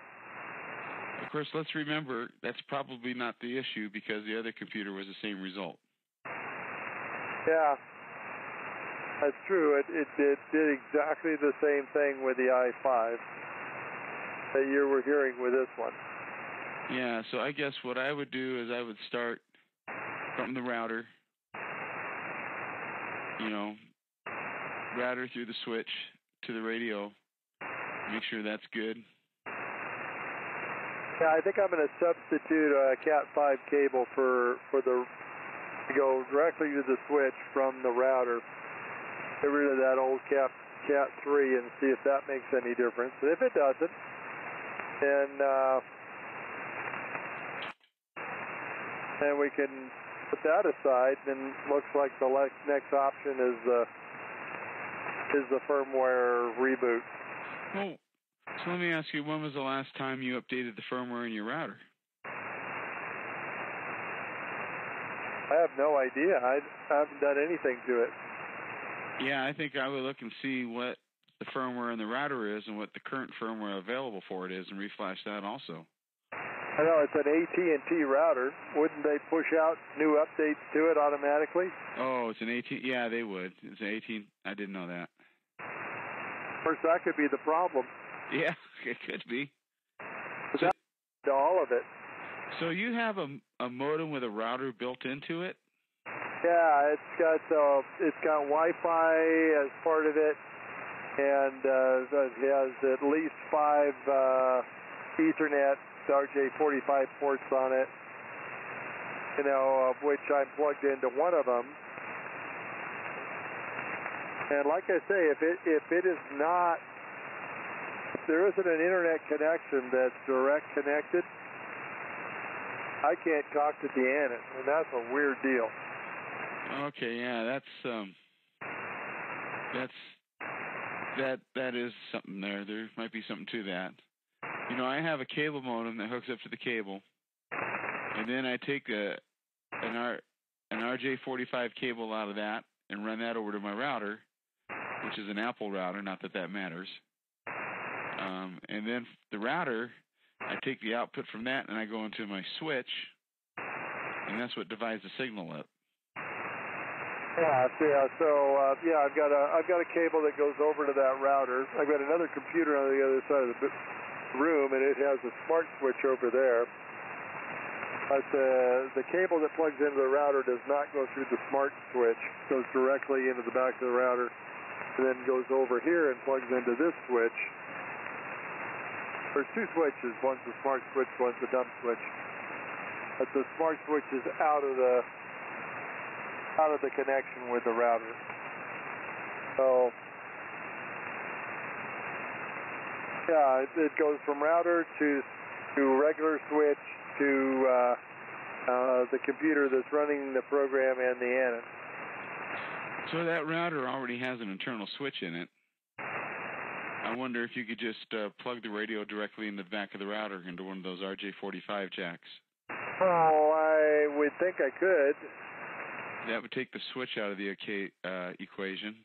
S2: Of course, let's remember that's probably not the issue because the other computer was the same result.
S1: Yeah, that's true. It did exactly the same thing with the i5 that you were hearing with this one.
S2: Yeah, so I guess what I would do is I would start from the router, router through the switch to the radio, make sure that's good.
S1: Yeah, I think I'm going to substitute a Cat5 cable to go directly to the switch from the router. Get rid of that old Cat3 and see if that makes any difference. And if it doesn't, then we can put that aside. And looks like the next option is the firmware reboot.
S2: Oh, so let me ask you, when was the last time you updated the firmware in your router?
S1: I have no idea. I haven't done anything to it.
S2: Yeah, I think I would look and see what the firmware in the router is and what the current firmware available for it is and reflash that also.
S1: I know it's an AT&T router. Wouldn't they push out new updates to it automatically?
S2: Oh, it's an AT. Yeah, they would. It's an AT. I didn't know that.
S1: Of course, that could be the problem.
S2: Yeah, it could be.
S1: So, all of it.
S2: So you have a modem with a router built into it?
S1: Yeah, it's got Wi-Fi as part of it, and it has at least 5 Ethernet RJ45 ports on it. Of which I'm plugged into one of them. And like I say, if there isn't an internet connection that's direct connected, I can't talk to Deanna, and that's a weird deal.
S2: Okay, yeah, that is something there. There might be something to that. I have a cable modem that hooks up to the cable, and then I take an RJ45 cable out of that and run that over to my router, which is an Apple router, not that matters. And then the router, I take the output from that and I go into my switch, and that's what divides the signal up.
S1: Yeah. So I've got a cable that goes over to that router. I've got another computer on the other side of the room, and it has a smart switch over there. But the cable that plugs into the router does not go through the smart switch. It goes directly into the back of the router, and then goes over here and plugs into this switch. There's 2 switches. One's the smart switch, one's the dumb switch. But the smart switch is out of the connection with the router. So yeah, it goes from router to regular switch to the computer that's running the program and the Anon.
S2: So that router already has an internal switch in it. I wonder if you could just plug the radio directly in the back of the router into one of those RJ45 jacks.
S1: Oh, I would think I could.
S2: That would take the switch out of the equation.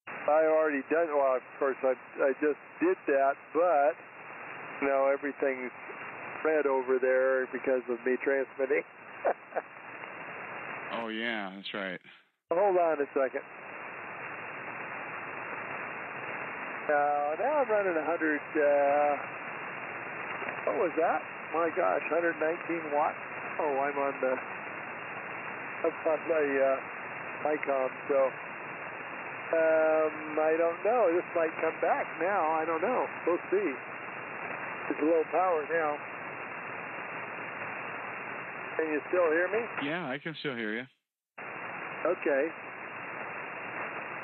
S1: I already done. Well, of course, I just did that, but everything's red over there because of me transmitting.
S2: Oh yeah, that's right.
S1: Hold on a second. Now I'm running 100. What was that? My gosh, 119 watts. Oh, I'm on my ICOM, so I don't know. This might come back now. I don't know. We'll see. It's low power now. Can you still hear me?
S2: Yeah, I can still hear you.
S1: Okay.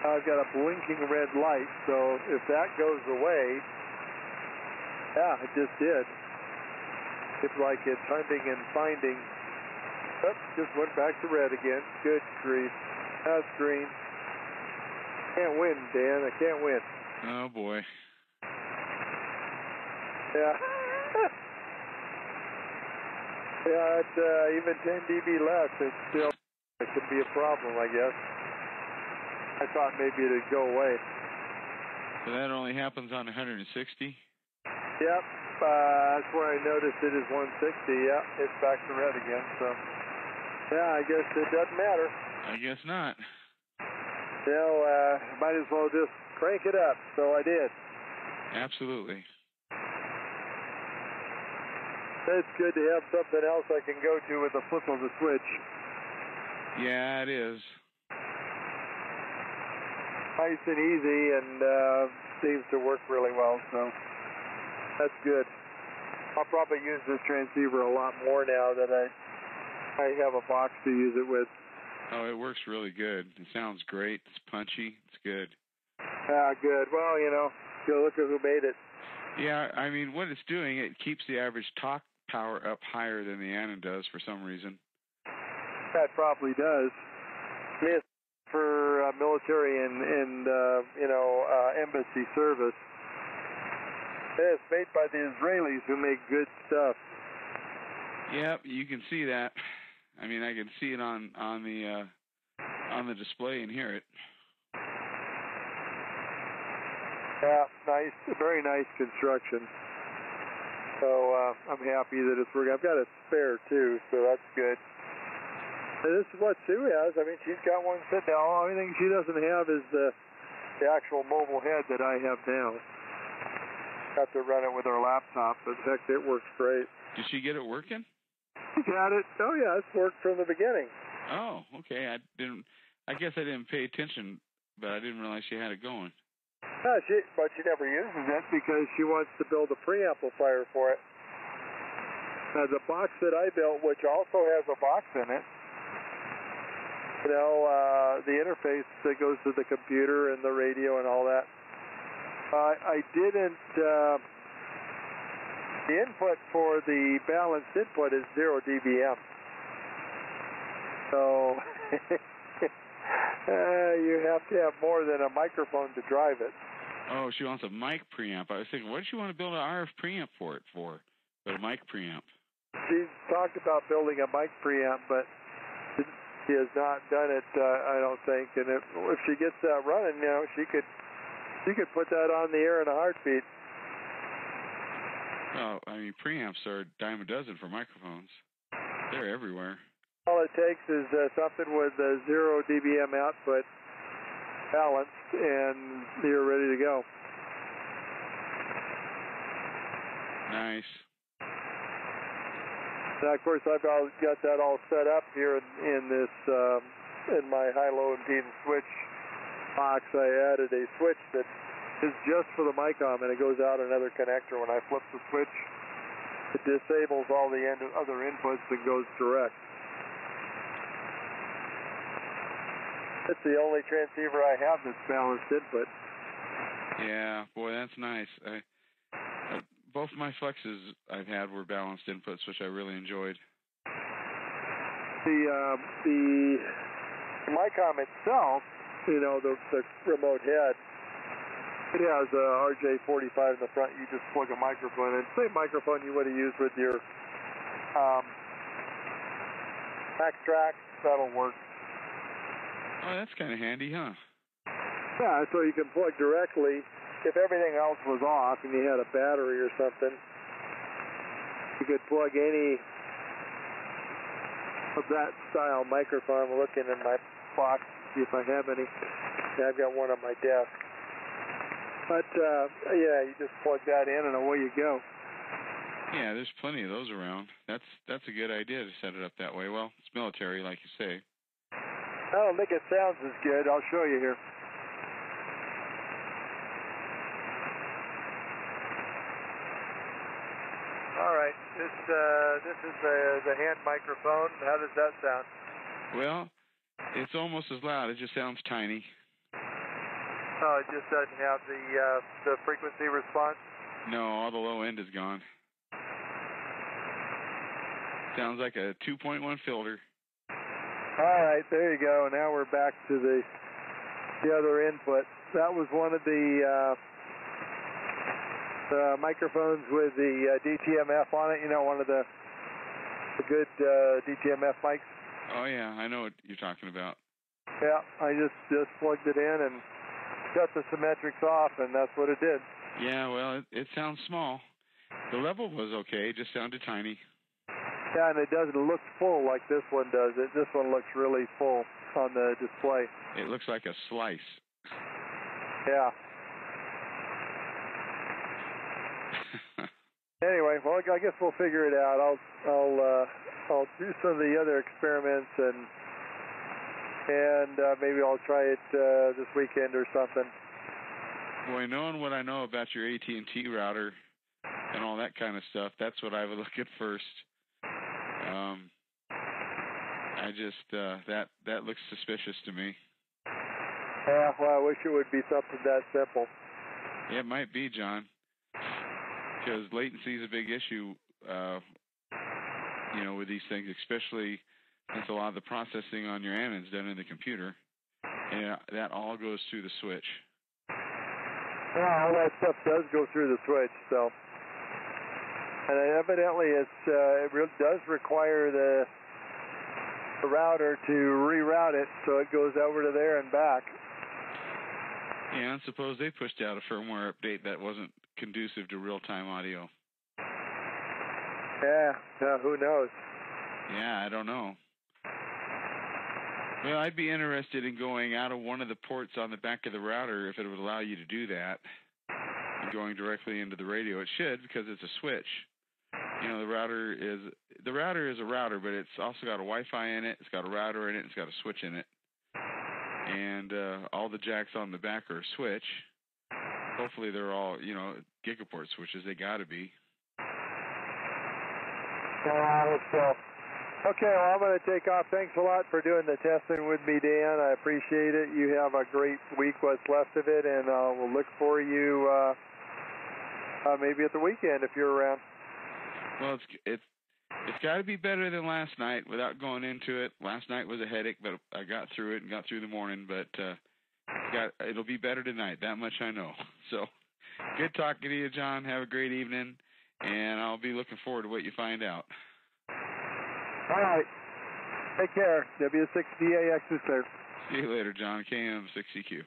S1: I've got a blinking red light, so if that goes away, yeah, it just did. It's like it's hunting and finding. Oops, just went back to red again. Good grief. That's green. Can't win, Dan. I can't win.
S2: Oh, boy.
S1: Yeah. Yeah, at even 10 dB less, it could be a problem, I guess. I thought maybe it'd go away.
S2: So that only happens on 160?
S1: Yep. That's where I noticed it is 160. Yep, it's back to red again. So, yeah, I guess it doesn't matter.
S2: I guess not.
S1: You know, might as well just crank it up. So I did.
S2: Absolutely.
S1: It's good to have something else I can go to with the flip of the switch.
S2: Yeah, it is.
S1: Nice and easy, and seems to work really well, so that's good. I'll probably use this transceiver a lot more now that I have a box to use it with.
S2: Oh, it works really good. It sounds great. It's punchy. It's good.
S1: Ah, good. Well, you know, go look at who made it.
S2: Yeah, I mean, what it's doing, it keeps the average talk power up higher than the Anon does for some reason.
S1: That probably does. I mean, it's for military and embassy service. It's made by the Israelis who make good stuff.
S2: Yep, you can see that. I mean, I can see it on the display and hear it.
S1: Yeah, nice, very nice construction. So I'm happy that it's working. I've got a spare too, so that's good. And this is what Sue has. I mean, she's got one sitting down. The only thing she doesn't have is the actual mobile head that I have now. Have to run it with her laptop, but heck, it works great.
S2: Did she get it working?
S1: She got it. Oh yeah, it's worked from the beginning.
S2: Oh, okay. I guess I didn't pay attention, but I didn't realize she had it going.
S1: No, but she never uses it because she wants to build a preamplifier for it. Now, the box that I built, which also has a box in it, you know, the interface that goes to the computer and the radio and all that, I didn't, the input for the balanced input is 0 dBm. So, you have to have more than a microphone to drive it.
S2: Oh, she wants a mic preamp. I was thinking, what does she want to build an RF preamp for it for? But a mic preamp.
S1: She's talked about building a mic preamp, but she has not done it, I don't think. And if she gets that running, you know, she could put that on the air in a heartbeat.
S2: Well, I mean, preamps are a dime a dozen for microphones. They're everywhere.
S1: All it takes is something with 0 dBm output balanced, and you're ready to go.
S2: Nice.
S1: Now, of course, I've got that all set up here in this in my high-low impedance switch box. I added a switch that is just for the micom, and it goes out another connector. When I flip the switch, it disables all the other inputs and goes direct. It's the only transceiver I have that's balanced input.
S2: Yeah, boy, that's nice. Both my flexes I've had were balanced inputs, which I really enjoyed.
S1: The micom itself, you know, the remote head, it has a RJ45 in the front. You just plug a microphone in. Same microphone you would have used with your Max Track. That'll work.
S2: Oh, that's kind of handy, huh?
S1: Yeah, so you can plug directly. If everything else was off and you had a battery or something, you could plug any of that style microphone. I'm looking in my box to see if I have any. Yeah, I've got one on my desk. But, yeah, you just plug that in and away you go.
S2: Yeah, there's plenty of those around. That's a good idea to set it up that way. Well, it's military, like you say.
S1: I don't think it sounds as good. I'll show you here. All right, this is the hand microphone. How does that sound?
S2: Well, it's almost as loud. It just sounds tiny.
S1: Oh, it just doesn't have the frequency response?
S2: No, all the low end is gone. Sounds like a 2.1 filter.
S1: All right, there you go. Now we're back to the other input. That was one of the microphones with the DTMF on it. You know, one of the good DTMF mics.
S2: Oh yeah, I know what you're talking about.
S1: Yeah, I just plugged it in and got the symmetrics off, and that's what it did.
S2: Yeah, well, it sounds small. The level was okay, it just sounded tiny.
S1: Yeah, and it doesn't look full like this one does. This one looks really full on the display.
S2: It looks like a slice.
S1: Yeah. Anyway, well, I guess we'll figure it out. I'll do some of the other experiments and maybe I'll try it this weekend or something.
S2: Boy, knowing what I know about your AT&T router and all that kind of stuff, that's what I would look at first. I just that looks suspicious to me.
S1: Yeah, well, I wish it would be something that simple.
S2: It might be, John, because latency is a big issue. You know, with these things, especially since a lot of the processing on your end is done in the computer, and that all goes through the switch.
S1: Yeah, all that stuff does go through the switch, so. And evidently it does require the router to reroute it so it goes over to there and back.
S2: Yeah, and suppose they pushed out a firmware update that wasn't conducive to real-time audio.
S1: Yeah, who knows?
S2: Yeah, I don't know. Well, I'd be interested in going out of one of the ports on the back of the router if it would allow you to do that, and going directly into the radio. It should, because it's a switch. You know, the router is a router, but it's also got a Wi-Fi in it, it's got a router in it, it's got a switch in it. And all the jacks on the back are a switch. Hopefully they're all, you know, gigaport switches. They got to be.
S1: Okay, well, I'm going to take off. Thanks a lot for doing the testing with me, Dan. I appreciate it. You have a great week, what's left of it, and we'll look for you maybe at the weekend if you're around.
S2: Well, it's got to be better than last night without going into it. Last night was a headache, but I got through it and got through the morning. But it'll be better tonight. That much I know. So good talking to you, John. Have a great evening, and I'll be looking forward to what you find out.
S1: All right. Take care. W6DAX is clear.
S2: See you later, John. KM6CQ.